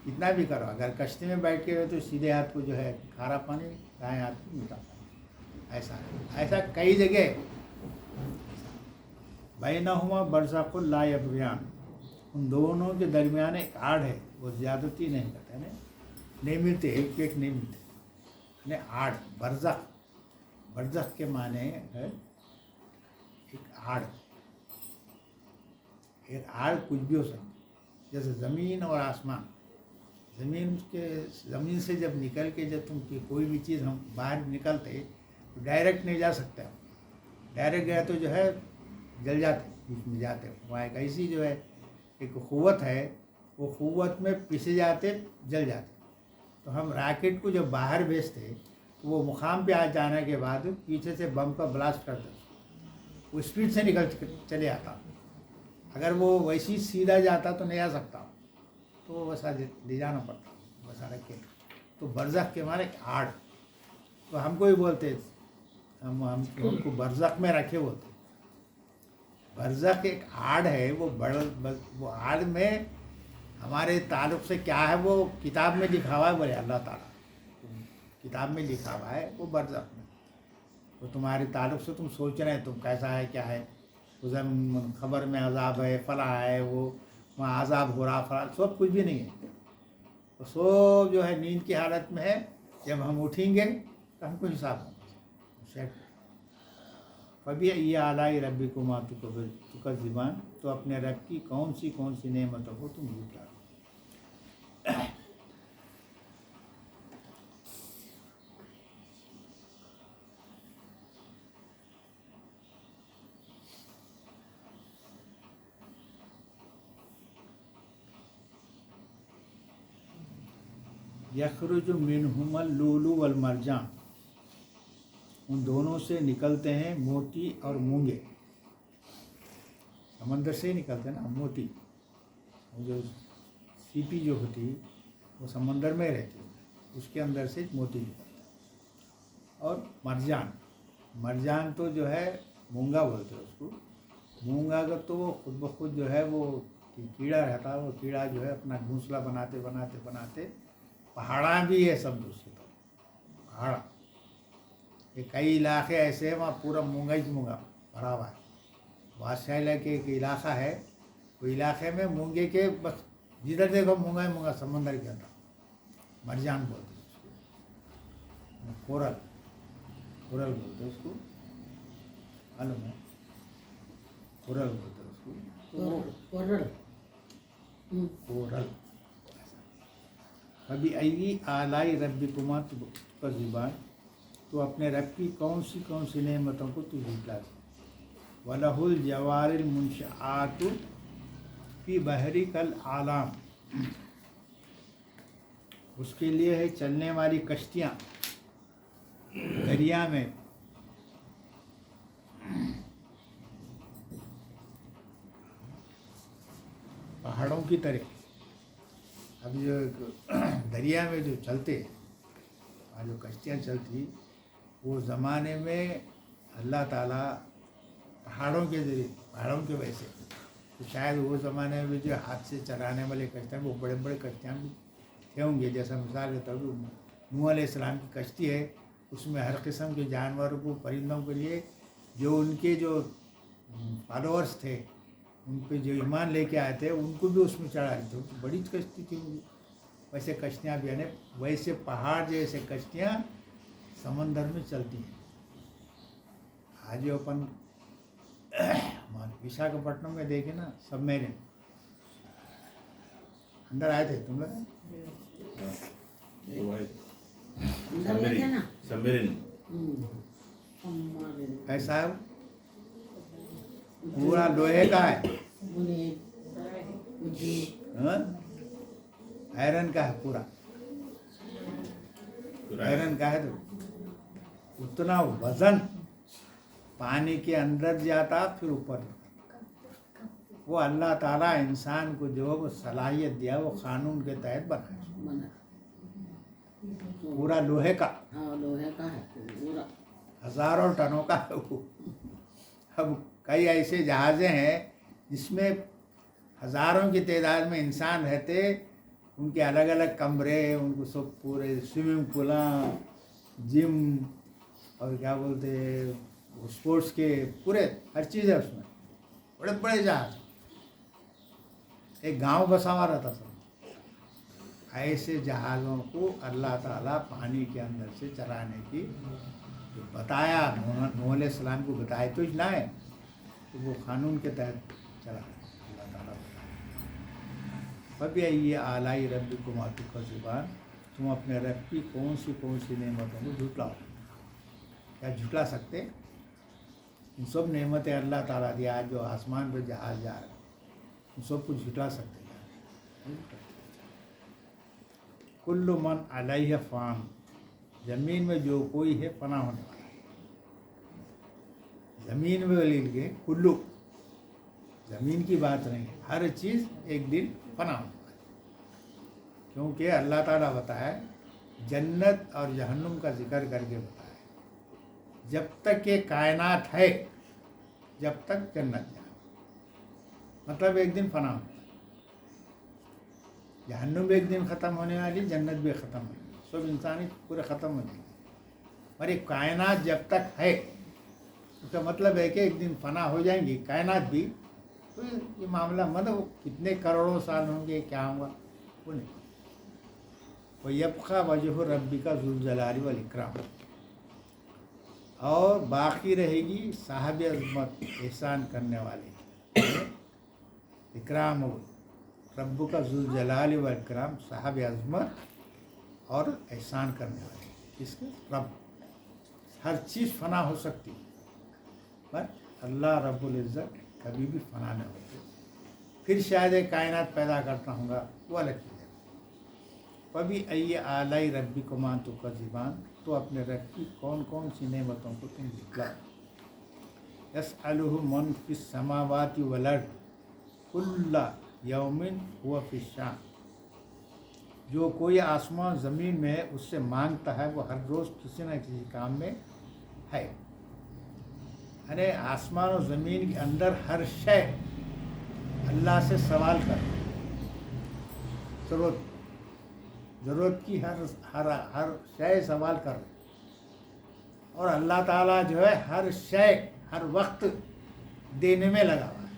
کتنا بھی کرو, اگر کشتی میں بیٹھ کے تو سیدھے ہاتھ کو جو ہے کھارا پانی, دائیں ہاتھ کو میٹھا پانی. ایسا کئی جگہ. بینہما برزخ لا یبغیان, ان دونوں کے درمیان ایک آڑ ہے, وہ زیادتی نہیں کرتے, نہیں ملتے, ایک ایک نہیں ملتے. یعنی آڑ, برزخ کے معنی ہے ایک آڑ. ایک آڑ کچھ بھی ہو سکتی, جیسے زمین اور آسمان. زمین سے جب نکل کے جب تم کی کوئی بھی چیز ہم باہر نکلتے تو ڈائریکٹ نہیں جا سکتے ہم. ڈائریکٹ گئے تو جو ہے جل جاتے، بیچ میں جاتے. وہاں ایک ایسی جو ہے ایک قوت ہے، وہ قوت میں پسے جاتے، جل جاتے. تو ہم راکٹ کو جب باہر بھیجتے تو وہ مقام پہ آ جانے کے بعد پیچھے سے بم کا بلاسٹ کرتے، وہ اسپیڈ سے نکل چلے آتا. اگر وہ ویسی سیدھا جاتا تو نہیں آ سکتا، تو ویسا لے جانا پڑتا، ویسا رکھ کے. تو برزخ کے معنی آڑ، تو ہم کو ہی بولتے ہم کو برزخ میں رکھے بولتے. برزخ ایک آڑ ہے، وہ آڑ میں ہمارے تعلق سے کیا ہے وہ کتاب میں لکھا ہوا ہے. بولے اللہ تعالیٰ کتاب میں لکھا ہوا ہے وہ برزخ میں. وہ تمہارے تعلق سے تم سوچ رہے ہیں تم کیسا ہے کیا ہے. خبر میں عذاب ہے، فلاں ہے، وہ وہاں عذاب ہو رہا فلاں، سب کچھ بھی نہیں ہے. وہ سب جو ہے نیند کی حالت میں ہے. جب ہم اٹھیں گے تو ہم کو حساب ہوگا. فبأي آلاء ربكما تكذبان، تو اپنے رب کی کون سی نعمتوں کو تم جھٹلاؤ. یخرج منہما اللؤلؤ والمرجان، ان دونوں سے نکلتے ہیں موتی اور مونگے. سمندر سے ہی نکلتے ہیں نا موتی. جو سیپی جو ہوتی وہ سمندر میں رہتی، اس کے اندر سے موتی نکلتا ہے. اور مرجان تو جو ہے مونگا بولتے ہیں اس کو. مونگا کا تو وہ خود بخود جو ہے وہ کیڑا رہتا ہے. وہ کیڑا جو ہے اپنا گھونسلہ بناتے پہاڑاں بھی ہے سب دوسری طرف. پہاڑ کئی علاقے ایسے ہیں وہاں پورا مونگا ہی مونگا بھرا ہوا ہے. بادشاہ کے ایک علاقہ ہے، وہ علاقے میں مونگے کے بس جدھر دیکھو مونگا ہی مونگا سمندر کے اندر. مرجان بولتے ہیں اس کو. کورل بولتے ہیں اس کو. معلوم ہے کورل بولتے ہیں اس کو. کورل. فبأي آلاء ربكما تكذبان، تو اپنے رب کی کون سی نعمتوں کو تو جھٹلا. وَلَهُ الْجَوَارِ الْمُنشَآتُ فِي بَحْرِ كَالْأَعْلَامِ، اس کے لیے ہے چلنے والی کشتیاں دریا میں. پہاڑوں کی طرح. اب جو دریا میں جو چلتے جو کشتیاں چلتی، وہ زمانے میں اللہ تعالیٰ پہاڑوں کے ذریعے، پہاڑوں کے وجہ سے، تو شاید وہ زمانے میں جو ہاتھ سے چلانے والے کشتیاں وہ بڑے بڑے کشتیاں بھی تھے ہوں گے. جیسا مثال کے طور پر نوح علیہ السلام کی کشتی ہے، اس میں ہر قسم کے جانوروں کو، پرندوں کے لیے جو ان کے جو فالوورس تھے، ان پہ جو ایمان لے کے آئے تھے، ان کو بھی اس میں چڑھا رہے تھے. بڑی کشتی تھی وہ. ویسے کشتیاں بھی ہیں، ویسے پہاڑ جیسے کشتیاں سمندر میں چلتی ہیں. آج جو اپن وشاکھاپٹنم میں دیکھے نا سب میرین، اندر آئے تھے تم لوگ. ایسا ہے پورا لوہے کا ہے، آئرن کا ہے، پورا آئرن کا ہے. تو اتنا وزن پانی کے اندر جاتا پھر اوپر. وہ اللہ تعالیٰ انسان کو جو وہ صلاحیت دیا، وہ قانون کے تحت بنایا. پورا لوہے کا ہے پورا. ہزاروں ٹنوں کا ہے وہ. اب کئی ایسے جہازیں ہیں جس میں ہزاروں کی تعداد میں انسان رہتے، ان کے الگ الگ کمرے، ان کو سب پورے سوئمنگ پولاں، جم اور کیا بولتے اسپورٹس کے پورے ہر چیز ہے اس میں. بڑے بڑے جہاز، ایک گاؤں بسا ہوا رہتا سب. ایسے جہازوں کو اللہ تعالیٰ پانی کے اندر سے چلانے کی جو بتایا، نوح علیہ السلام کو بتایا تو لائے، تو وہ قانون کے تحت چلا اللہ تعالیٰ. फबी आलाई रब्बिकुमा तुकज़्ज़िबान, तुम अपने रब की कौन सी नेमतों को झुटलाओ। क्या झुटला सकते? इन सब नेमतें अल्लाह ताला दिया, आज जो आसमान पर जहाज जा रहा है, इन सब कुछ झुटला सकते हैं? कुल्लु मन अलैहा फ़ान, ज़मीन में जो कोई है फना होने वाला है। ज़मीन में लिए कुल्लू, ज़मीन की बात नहीं है, हर चीज़ एक दिन फना होने वाला है। क्योंकि अल्लाह ताला बताया, जन्नत और जहन्नुम का जिक्र करके बताया, जब तक ये कायनात है, जब तक जन्नत जहन्नुम, मतलब एक दिन फना होता है। जहन्नुम भी एक दिन ख़त्म होने वाली, जन्नत भी ख़त्म होने वाली, सब इंसानी पूरे ख़त्म हो जाएंगे। और ये कायनात जब तक है, उसका मतलब है कि एक दिन फना हो जाएंगी कायनात भी। तो ये मामला मतलब कितने करोड़ों साल होंगे, क्या होगा वो नहीं। वो यबक़ा वजह रब्बिका ज़ुल जलाली वल इकराम, और बाकी रहेगी साहब अज़मत एहसान करने वाले, इकराम रब्बु का ज़ुल जलाली वल इकराम, साहब अज़मत और एहसान करने वाले। इसके रब, हर चीज़ फना हो सकती है, पर अल्लाह रब्बुल इज़्ज़त कभी भी फना नहीं होते। फिर शायद एक कायनात पैदा करता हूँगा, वो अलग चीज़ है। कभी अय्य आलाई रब्बिकुमा तुकज़्ज़िबान, तो अपने रब की कौन कौन सी नेमतों को तुम झुटलाओ। यसअलुहु मन फिस समावाति वल अर्द कुल्ला यौमिन हुवा फिश्शान, जो कोई आसमान ज़मीन में है उससे मांगता है, वो हर रोज़ किसी न किसी काम में है। अरे आसमान और ज़मीन के अंदर हर शय अल्लाह से सवाल कर, ज़रूरत की हर शय सवाल कर, और अल्लाह ताला जो है हर शय हर वक्त देने में लगा हुआ है,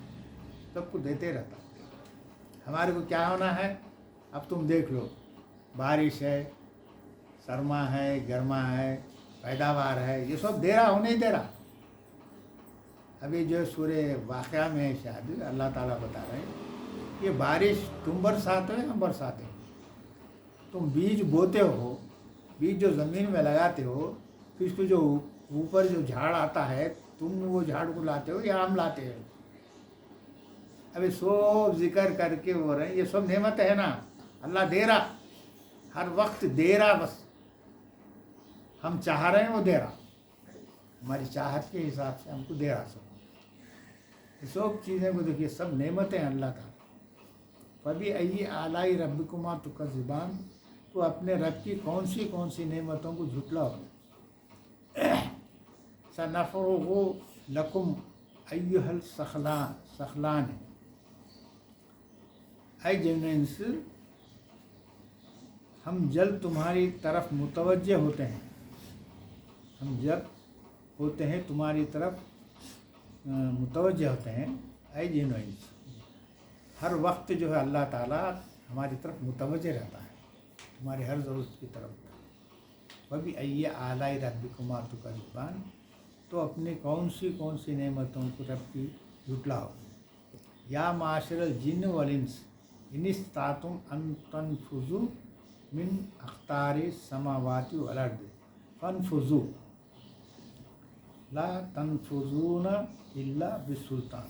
सबको देते रहता है। हमारे को क्या होना है, अब तुम देख लो, बारिश है, सरमा है, गर्मा है, पैदावार है, ये सब दे रहा हो नहीं दे रहा। अभी जो सूरह वाक़या में है, शायद अल्लाह ताला बता रहे हैं, ये बारिश तुम बरसाते हो हम बरसाते हो। तुम बीज बोते हो, बीज जो ज़मीन में लगाते हो, फिर उसको जो ऊपर जो झाड़ आता है, तुम वो झाड़ को लाते हो या हम लाते हो। अभी सब जिक्र करके हो रहे हैं, ये सब नेमत है ना, अल्लाह दे रहा, हर वक्त दे रहा, बस हम चाह रहे हैं वो दे रहा, हमारी चाहत के हिसाब से हमको दे रहा। सब चीज़ें को देखिए, सब नेमतें हैं अल्लाह ताला। फबी अय्यि आलाई रब्बिकुमा तुकज़्ज़िबान, तो अपने रब की कौन सी नेमतों को झुटलाओ। सनफ़रुगु लकुम अय्युहल सख़लान, ऐ जिन्स, हम जल्द तुम्हारी तरफ मुतवज्जे होते हैं, हम जब होते हैं तुम्हारी तरफ मुतवज्जे होते हैं। ऐ जिन्स, हर वक्त जो है अल्लाह ताला हमारी तरफ मुतवज्जे रहता है, तुम्हारी हर ज़रूरत की तरफ। वबी अय्य आलाई रब्बिकुमा तुकज़्ज़िबान, तो अपनी कौन सी नेमतों को रब की झुटलाओ। या माशरल जिन्न वल इंस इन इस्तातुम अन तनफुज़ू मिन अख्तारि समावाति वल अर्द फनफुज़ू ला तनफुज़ून इल्ला बिसुल्तान।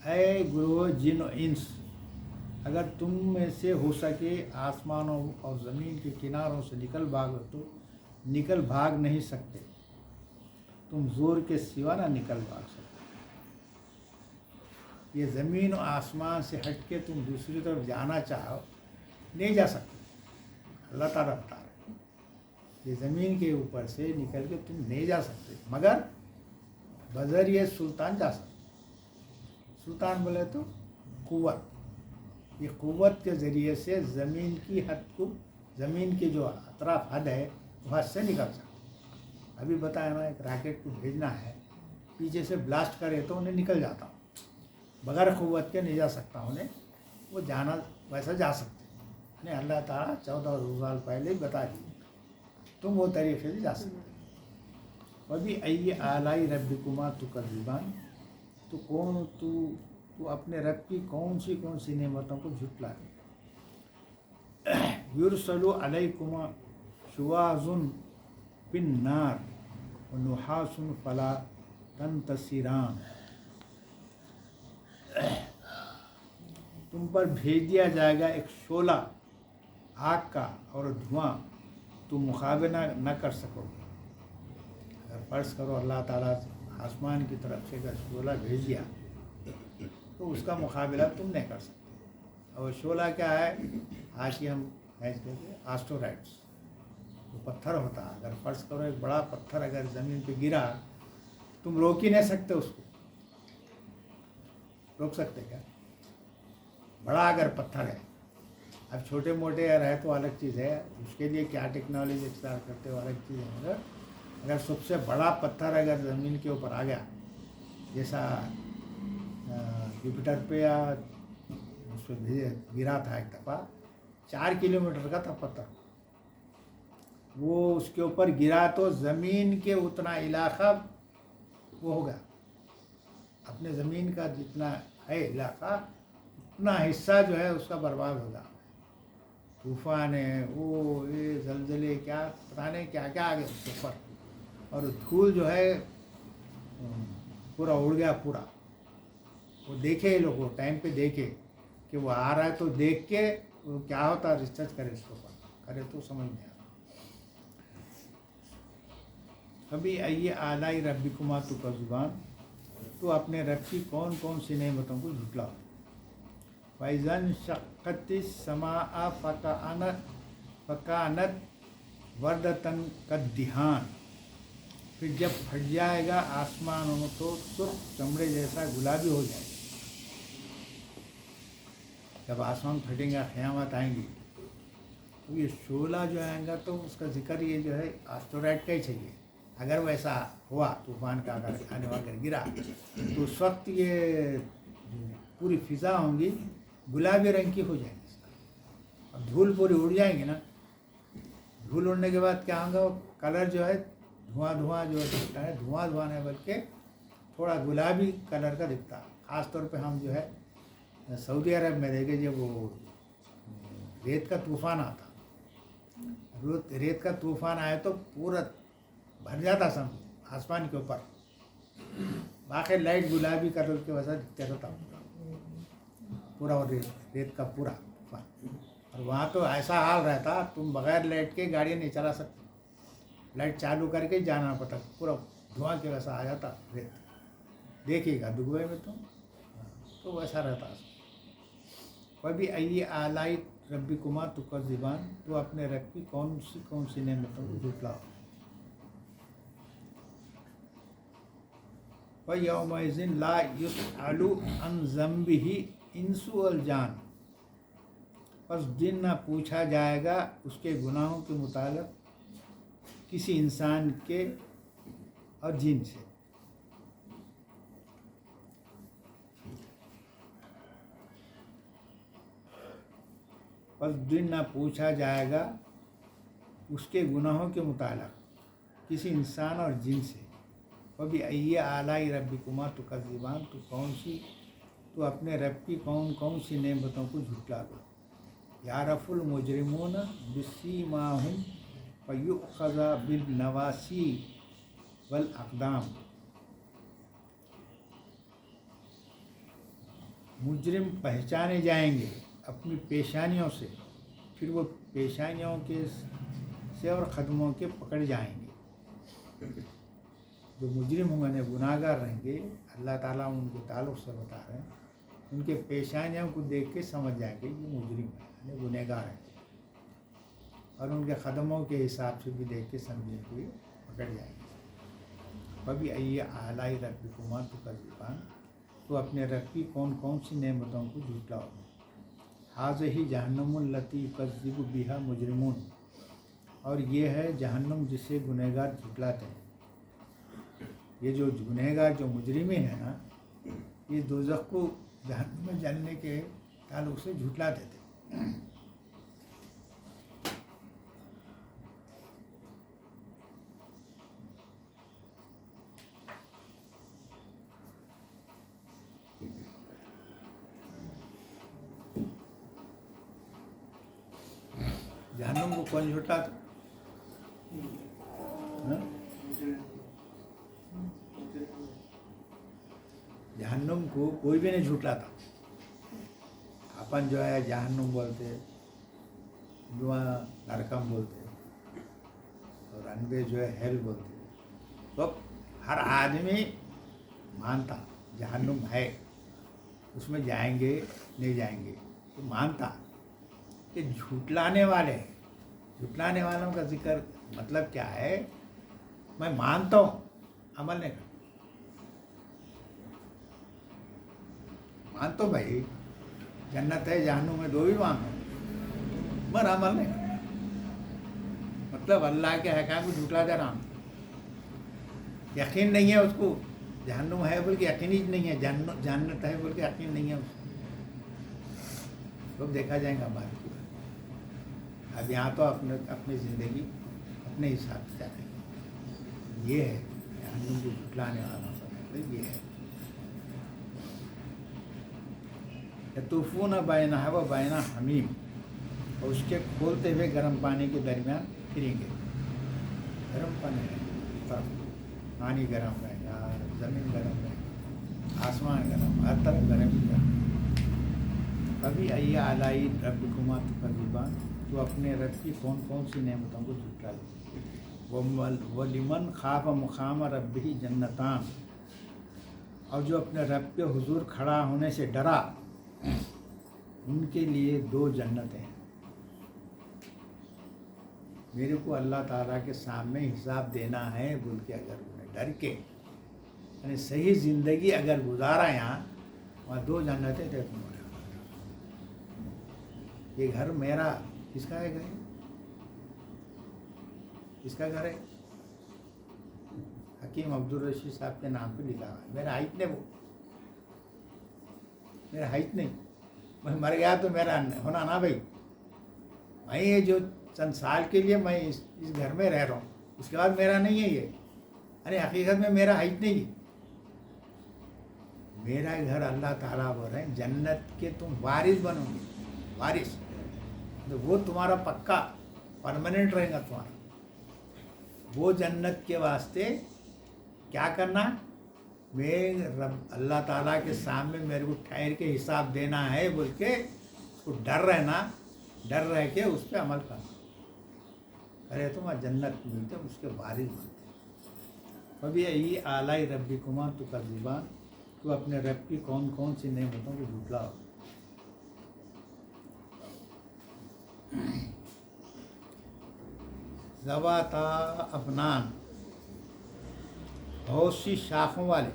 ऐ गुरो जिन और इंस, अगर तुम में से हो सके आसमानों और ज़मीन के किनारों से निकल भागो तो निकल भाग नहीं सकते, तुम ज़ोर के सिवा ना निकल भाग सकते। ये ज़मीन और आसमान से हट के तुम दूसरी तरफ जाना चाहो, नहीं जा सकते। अल्लाह ताला बता रहे हैं, ये ज़मीन के ऊपर से निकल के तुम नहीं जा सकते, मगर बज़रिए सुल्तान जा सकते। सुल्तान बोले तो क़ुव्वत, ये क़ुव्वत के ज़रिए से ज़मीन की हद को, ज़मीन की जो अतराफ हद है, वहाँ से निकल सकते। अभी बताया ना, एक रॉकेट को भेजना है, पीछे से ब्लास्ट करे तो उन्हें निकल जाता हूँ, बगैर क़ुव्वत के नहीं जा सकता उन्हें, वो जाना वैसा जा सकते। नहीं, अल्लाह ताला 14 साल पहले ही बता दिए, तुम वो तरीक़े से जा सकते। वबी अय्यि आलाई रब्बिकुमा तुकज़्ज़िबान, तो تو اپنے رب کی کون سی نعمتوں کو جھٹلا دے. یرسلو علیکما شواظ بالنار ونحاس فلا تنتصران. تم پر بھیج دیا جائے گا ایک شعلہ آگ کا اور دھواں، تم مقابلہ نہ کر سکو گے. اگر فرض کرو اللہ تعالیٰ آسمان کی طرف سے اگر شعلہ بھیج دیا تو اس کا مقابلہ تم نہیں کر سکتے. اور شعلہ کیا ہے؟ آج کی ہم آسٹورائٹس جو پتھر ہوتا ہے، اگر فرض کرو ایک بڑا پتھر اگر زمین پہ گرا تم روک ہی نہیں سکتے اس کو. روک سکتے کیا؟ بڑا اگر پتھر ہے، اب چھوٹے موٹے اگر ہے تو الگ چیز ہے، اس کے لیے کیا ٹیکنالوجی اختیار کرتے ہو الگ چیز ہے. اگر سب سے بڑا پتھر اگر زمین کے اوپر آ گیا، جیسا جوپیٹر پہ یا اس پہ گرا تھا ایک دفعہ، 4 کلومیٹر کا تھا پتھر، وہ اس کے اوپر گرا تو زمین کے اتنا علاقہ وہ ہوگا، اپنے زمین کا جتنا ہے علاقہ اتنا حصہ جو ہے اس کا برباد ہوگا. طوفان ہے، وہ یہ زلزلے، کیا پتہ نہیں کیا کیا آ گیا اس کے اوپر، اور دھول جو ہے پورا اڑ گیا پورا. وہ دیکھے لوگوں ٹائم پہ دیکھے کہ وہ آ رہا ہے تو دیکھ کے وہ کیا ہوتا ہے ریسرچ کرے اس کے اوپر کرے تو سمجھ میں آ. کبھی آئیے آلائی ربکما تکذبان، تو اپنے رب کی کون سی نعمتوں کو جھٹلاؤ. فَإِذَا انشَقَّتِ السَّمَاءُ فَكَانَتْ وَرْدَةً كَالدِّهَانِ، پھر جب پھٹ جائے گا آسمان تو سرخ چمڑے جیسا گلابی ہو جائے گا. جب آسمان پھٹیں گا، قیامت آئیں گی، تو یہ شعلہ جو آئے گا تو اس کا ذکر یہ جو ہے آسٹورائٹ کا ہی چاہیے. اگر ویسا ہوا طوفان کا، اگر آنے والا گرا تو اس وقت یہ پوری فضا ہوں گی گلابی رنگ کی ہو جائے گی. اب دھول پوری اڑ جائیں گی نا، دھول اڑنے کے بعد کیا ہوگا، کلر جو ہے دھواں جو دکھتا ہے، دھواں نہیں بلکہ تھوڑا گلابی کلر کا دکھتا ہے. خاص طور پہ ہم جو ہے سعودی عرب میں دیکھے جب وہ ریت کا طوفان آتا، ریت کا طوفان آئے تو پورا بھر جاتا سب آسمان کے اوپر، باقی لائٹ گلابی کلر کے وجہ دکھتا رہتا پورا، اور ریت کا پورا طوفان. اور وہاں تو ایسا حال رہتا تم بغیر لائٹ کے گاڑی نہیں چلا سکتے، لائٹ چالو کر کے جانا پڑتا، پورا دھواں کے ویسا آ جاتا ریت. دیکھیے گا دبئی میں تو ویسا رہتا. کبھی آئیے آلائی ربکما تکذبان، تو اپنے رب کی کون سی نعمتوں کو جھٹلاؤ. وَيَوْمَئِذٍ لَا يُسْأَلُ عَنْ ذَنبِهِ الْإِنسُ وَالْجَانُ، پس دن نہ پوچھا جائے گا اس کے گناہوں کے متعلق کسی انسان کے اور جن سے. پس دن نہ پوچھا جائے گا اس کے گناہوں کے متعلق کسی انسان اور جن سے. کبھی آئیے آلائی ربکما تکذبان، تو اپنے رب کی کون سی نعمتوں کو جھٹلا دو. یعرف المجرمون بسیماہم فیؤخذ بالنواصی والاقدام، مجرم پہچانے جائیں گے اپنی پیشانیوں سے، پھر وہ پیشانیوں کے سے اور قدموں کے پکڑ جائیں گے. جو مجرم ہوں گے، گناہ گار رہیں گے، اللہ تعالیٰ ان کے تعلق سے بتا رہے ہیں، ان کے پیشانیوں کو دیکھ کے سمجھ جائیں گے یہ مجرم ہے، یعنی گنہ گار ہیں، اور ان کے قدموں کے حساب سے بھی دیکھ کے سمجھیں کہ پکڑ جائیں گے. کبھی آئیے آلائی ربکما تکذبان، تو اپنے رب کی کون سی نعمتوں کو جھٹلاؤ. ھذہ جہنم التی یکذب بہا مجرمون، اور یہ ہے جہنم جسے گنہگار جھٹلاتے ہیں. یہ جو گنہگار جو مجرمین ہیں نا، یہ دوزخ کو جہنم میں جلنے کے تعلق سے جھٹلاتے تھے. जहन्नुम को कौन झुटलाता? हाँ? जहन्नुम को कोई भी नहीं झुटलाता। अपन जो है जहन्नुम बोलते, दुआ नरकम बोलते, और अनबे जो है हेल बोलते। तो हर आदमी मानता जहन्नुम है, उसमें जाएंगे नहीं जाएंगे, तो मानता। कि झूठलाने वाले, झूठलाने वालों का जिक्र मतलब क्या है? मैं मानता हूँ, अमल नहीं करता। मानता हूँ भाई जन्नत है जहन्नुम है, दो भी मानता हूँ, पर अमल नहीं करता। मतलब अल्लाह के अहकाम को झूठला दे रहा हूँ। यकीन नहीं है उसको, जहन्नुम है बोल के यकीन ही नहीं है, जन्नत है बोल के यकीन नहीं है उसको। तो देखा जाएगा बात की बात। अब यहाँ तो अपनी ज़िंदगी अपने हिसाब से चलेगी। ये है जहन्नुम को झुटलाने वाला मतलब ये है। यतूफ़ून बैना है वो बैना हमीम, और उसके खोलते हुए गर्म पानी के दरमियान फिरेंगे। गर्म पानी रहेगा, पानी गर्म रहेगा, ज़मीन गर्म रहेगी, आसमान गर्म, हर तरफ गर्म ही गर्म। कभी अय्या अलाई रब्बिकुमा तुकज़्ज़िबान, तो अपने रब की कौन कौन सी नेमतों को झुटला दे। वो लिमन खाफ मुकाम रब्बिही जन्नतान, और जो अपने रब के हुजूर खड़ा होने से डरा, उनके लिए दो जन्नतें हैं। मेरे को अल्लाह ताला के सामने हिसाब देना है बोल के अगर उन्हें डर के यानी सही ज़िंदगी अगर गुजारा यहाँ, वहाँ दो जन्नतें थे तुम्हारे। ये घर मेरा, किसका है घर? किसका घर है? हकीम अब्दुल रशीद साहब के नाम पे लिखा हुआ है। मेरा हाइट नहीं, वो मेरा हाइट नहीं, मैं मर गया तो मेरा होना ना भाई। मैं ये जो चंद साल के लिए मैं इस घर में रह रहा हूँ, उसके बाद मेरा नहीं है ये। अरे हकीकत में मेरा हाइट नहीं है। मेरा घर अल्लाह ताला बोल रहे हैं जन्नत के तुम वारिस बनोगे, वारिस। तो वो तुम्हारा पक्का परमानेंट रहेगा तुम्हारा। वो जन्नत के वास्ते क्या करना? मैं रब अल्लाह ताला के सामने मेरे को ठहर के हिसाब देना है बोल के उसको डर रहना, डर रह के उस पर अमल करना। अरे तुम जन्नत मिलते उसके वारिस बनते। कभी यही आलाई रब्बिकुमा तुकज़्ज़िबान, तो अपने रब की कौन कौन सी नेमतों को झुटलाओ। ज़वाता अफ़नान, बहुत सी शाखों वाले,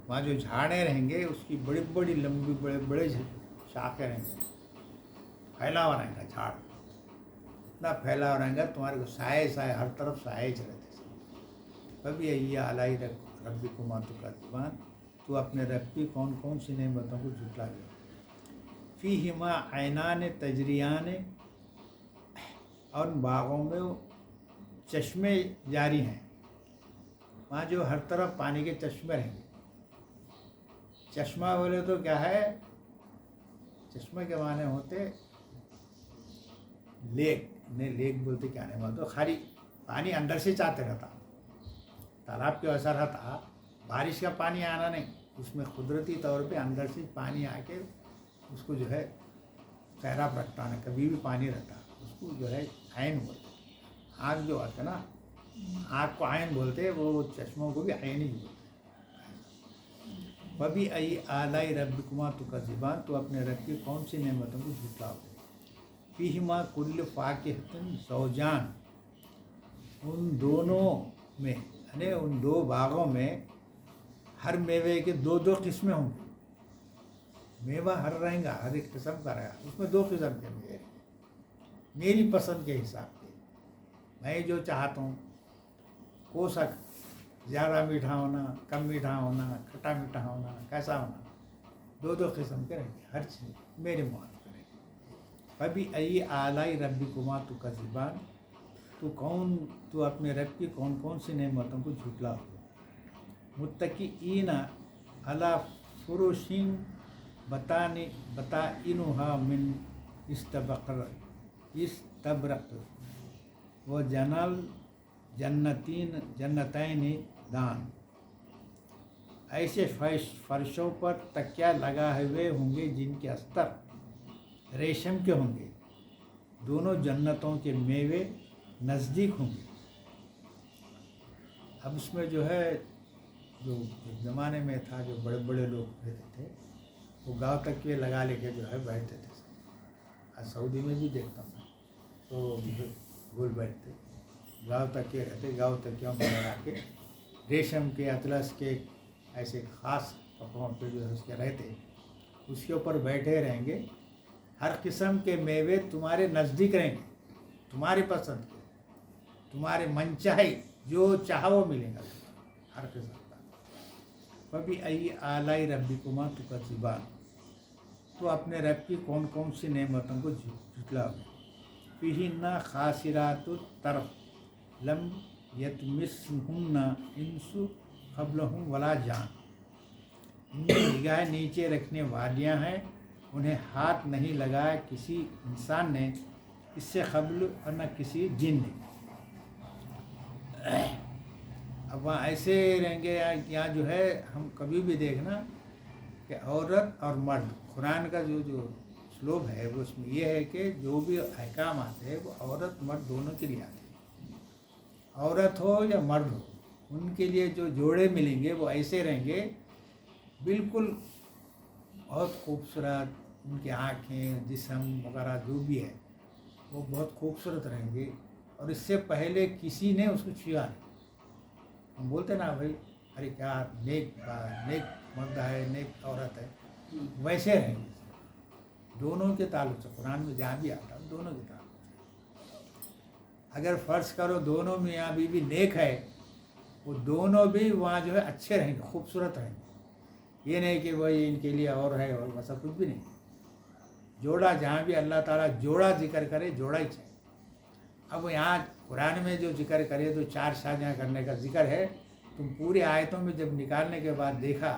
वहाँ जो झाड़ें रहेंगे उसकी बड़ी बड़ी लंबी बड़े बड़े शाखें रहेंगे, फैला हुआ रहेगा झाड़, इतना फैला हुआ रहेगा तुम्हारे को साए साए, हर तरफ साए रहते। कभी ये अलाई रब्बिकुमा तुकज़्ज़िबान, तो अपने रब की कौन कौन सी नेमतों को झुटला गया। फ़ीहिमा ऐनान तजरियान, और बागों में चश्मे जारी हैं। वहाँ जो हर तरफ पानी के चश्मे रहेंगे। चश्मा बोले तो क्या है? चश्मे के माने होते लेक, नहीं लेक बोलते क्या नहीं बोलते, खाली पानी अंदर से चाहते रहता, तालाब के असर रहता, बारिश का पानी आना नहीं, उसमें कुदरती तौर पे अंदर से पानी आके उसको जो है तैराब रखता है, कभी भी पानी रहता, उसको जो है आयन बोलते। आग जो आता है ना, आग को आयन बोलते, वो चश्मों को भी आयन ही बोलते। वबी आई आलाई रब्बिकुमा तुकज़्ज़िबान, तो अपने रब की कौन सी नेमतों को झुटलाओ। फ़ीहिमा कुल्लु फ़ाकिहतिन ज़ौजान, उन दोनों में यानी उन दो बागों में हर मेवे के दो दो किस्में होंगी। मेवा हर रहेगा, हर एक किस्म का रहेगा, उसमें दो किस्म के मेवे, मेरी पसंद के हिसाब से मैं जो चाहता हूँ, कोसक ज़्यादा मीठा होना, कम मीठा होना, खट्टा मीठा होना, कैसा होना, दो दो किस्म के रहेंगे, हर चीज़ मेरे मुआफ़ करेंगे। कभी अई आलाई रब्बिकुमा तुकज़्ज़िबान, तो अपने रब की कौन कौन सी नेमतों को झुटलाओ। मुत्तकीईन अला फुरुशिन बताइनुहा मिन इस्तबक़र इस तबरक वो जनल जन्नतैन दान, ऐसे फर्शों पर तकिया लगाए हुए होंगे जिनके अस्तर रेशम के होंगे, दोनों जन्नतों के मेवे नज़दीक होंगे। अब उसमें जो है, जो एक ज़माने में था, जो बड़े बड़े लोग रहते थे वो गाँव तकिए लगा लेके जो है बैठते थे। आज सऊदी में भी देखता हूँ तो गोल बैठते, गाँव तकिए रहते, गाँव तकियों में लगा के रेशम के अतलस के ऐसे ख़ास कपड़ों पे जो है उसके रहते, उसके ऊपर बैठे रहेंगे। हर किस्म के मेवे तुम्हारे नज़दीक रहेंगे, तुम्हारी पसंद के, तुम्हारे मनचाही जो चाहो मिलेगा हर किस्म का। कभी आई आलाई रब्बिकुमा तुकज़्ज़िबान, तो अपने रब की कौन कौन सी नेमतों को झुटलाओगे। फ़ीहिन्ना ख़ासिरातुत तरफ़ लम यतमिस्हुन्ना इंसु क़ब्लहुम वला जान, इनकी निगाह नीचे रखने वालियाँ हैं, उन्हें हाथ नहीं लगाया किसी इंसान ने इससे क़ब्ल और न किसी जिन ने। अब वहाँ ऐसे रहेंगे यहाँ जो है, हम कभी भी देखना कि औरत और मर्द, कुरान का जो स्लोब है वो उसमें ये है कि जो भी अहकाम आते हैं वो औरत मर्द दोनों के लिए आते हैं। औरत हो या मर्द हो, उनके लिए जो जोड़े मिलेंगे वो ऐसे रहेंगे, बिल्कुल बहुत खूबसूरत, उनकी आँखें, जिस्म वगैरह जो भी है वो बहुत खूबसूरत रहेंगे, और इससे पहले किसी ने उसको छुआ नहीं। हम बोलते ना भाई अरे क्या नेक मर्द है, नेक औरत है, वैसे रहेंगे दोनों के ताल्लुक से। कुरान में जहाँ भी आता है दोनों के ताल्लुक से। अगर फ़र्ज़ करो दोनों मियाँ बीवी नेक है, वो दोनों भी वहाँ जो है अच्छे रहेंगे, खूबसूरत रहेंगे। ये नहीं कि वही इनके लिए और है और वैसा कुछ भी नहीं। जोड़ा, जहाँ भी अल्लाह ताला जोड़ा जिक्र करे, जोड़ा ही चाहिए। अब यहाँ कुरान में जो जिक्र करे तो 4 शादियाँ करने का जिक्र है। तुम पूरी आयतों में जब निकालने के बाद देखा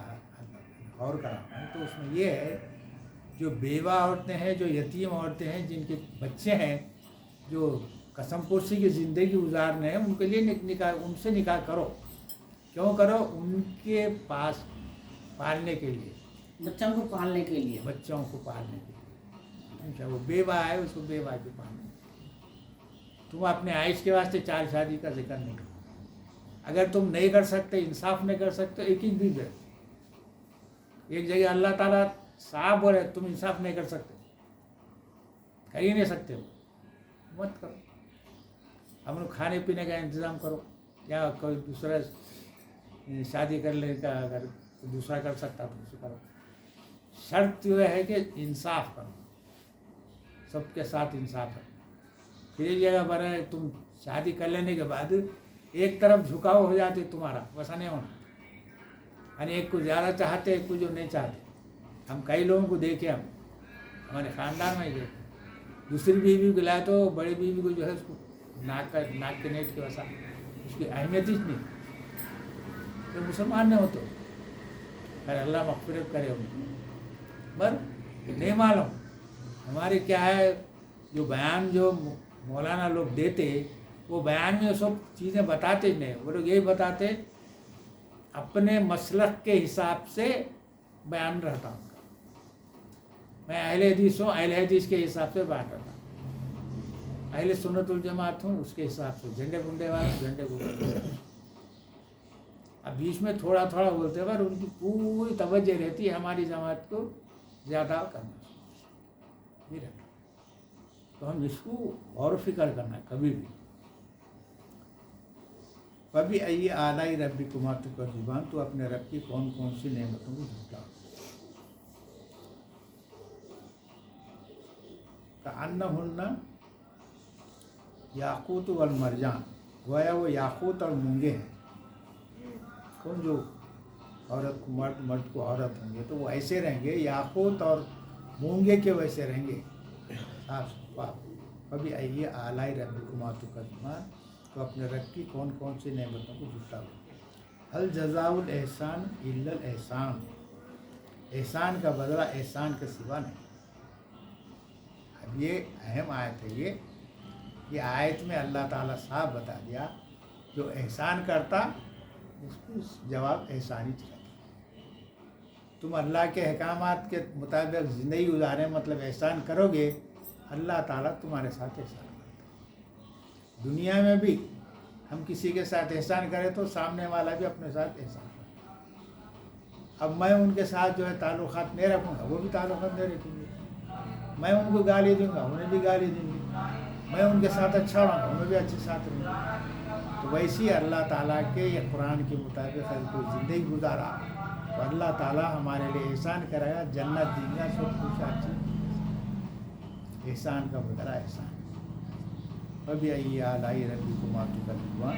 और करा तो उसमें ये है, जो बेवा औरतें हैं, जो यतीम औरतें हैं, जिनके बच्चे हैं, जो कसम पोशी की ज़िंदगी गुजारने हैं, उनके लिए निकाह, उनसे निकाह करो। क्यों करो? उनके पास पालने के लिए, बच्चों को पालने के लिए, बच्चों को पालने के लिए। अच्छा, वो बेवा है, उसको बेवा के पालने। तुम अपने आइश के वास्ते 4 शादी का जिक्र नहीं करो। अगर तुम नहीं कर सकते, इंसाफ नहीं कर सकते, एक ही भी है। एक जगह अल्लाह ताला साफ बोले तुम इंसाफ नहीं कर सकते, कर ही नहीं सकते हो, मत करो। हम लोग खाने पीने का इंतज़ाम करो, या कोई दूसरा शादी कर ले का, अगर दूसरा कर सकता तो उसे करो। शर्त यह है कि इंसाफ करो, सबके साथ इंसाफ है। फिर एक जगह पर है, तुम शादी कर लेने के बाद एक तरफ झुकाव हो जाते तुम्हारा, वैसा नहीं होना। यानी एक को ज़्यादा चाहते, एक को जो नहीं चाहते। हम कई लोगों को देखे, हम हमारे ख़ानदान में ही देखे। दूसरी बीवी को लाए तो बड़ी बीवी को जो है उसको नाक के नेट के वैसा, उसकी अहमियत ही नहीं। तो मुसलमान नहीं होते, अरे अल्लाह मग़फ़िरत करे उनको, पर नहीं मालूम हमारे क्या है। जो बयान जो मौलाना लोग देते, वो बयान में सब चीज़ें बताते नहीं। वो लोग यही बताते अपने मसलक के हिसाब से बयान रहता उनका। मैं अहले हदीस हूँ, अहले हदीस के हिसाब से बयान रहता। अहले सुन्नत वल जमात हूँ, उसके हिसाब से। झंडे गुंडे वाले झंडे गुंडे। अब बीच में थोड़ा थोड़ा बोलते हैं, पर उनकी पूरी तवज्जो रहती है हमारी जमात को ज़्यादा करना ये रहता। तो हम इसको गौर फिक्र करना कभी भी। कभी आई आलाई रब्बिकुमा तुकज़्ज़िबान, तो अपने रब की कौन कौन सी नेमतों को झुटलाओ। कअन्नहुन्ना याकूत वल मरजान, गोया वो याकूत और मूंगे हैं। कौन? जो औरत को मर्द, मर्द को औरत होंगे तो वो ऐसे रहेंगे, याकूत और मूंगे के वैसे रहेंगे, साफ सुथरा। कभी आइए आलाई रब्बिकुमा तुकज़्ज़िबान, तो अपने रब की कौन कौन सी नेमतों को झुटलाओ। हल जज़ाउल एहसान इल्लल एहसान, एहसान का बदला एहसान के सिवा नहीं। अब ये अहम आयत है ये। یہ آیت میں اللہ تعالیٰ صاحب بتا دیا جو احسان کرتا اس کو جواب احسان ہی چاہیے. تم اللہ کے احکامات کے مطابق زندگی گزارے مطلب احسان کرو گے اللہ تعالیٰ تمہارے ساتھ احسان کرتا. دنیا میں بھی ہم کسی کے ساتھ احسان کریں تو سامنے والا بھی اپنے ساتھ احسان کرتا. اب میں ان کے ساتھ جو ہے تعلقات نہیں رکھوں گا وہ بھی تعلقات نہیں رکھیں گے. میں ان کو گالی دوں گا انہیں بھی گالی دیں گے. میں ان کے ساتھ اچھا رہوں گا انہیں بھی اچھے ساتھ رہوں گا. تو ویسی اللہ تعالیٰ کے یا قرآن کے مطابق اگر کوئی زندگی گزارا تو اللہ تعالیٰ ہمارے لیے احسان کرے گا, جنت دیں گا, سب کچھ اچھی. احسان کا بدلہ احسان. ابھی آئیے آلائی ربی کو ماتو کا دعا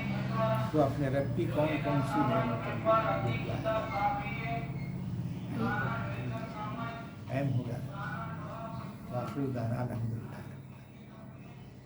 تو اپنے رب کی کون کون سی نعمتیں اہم ہو گیا. آخری دعوانا الحمدللہ.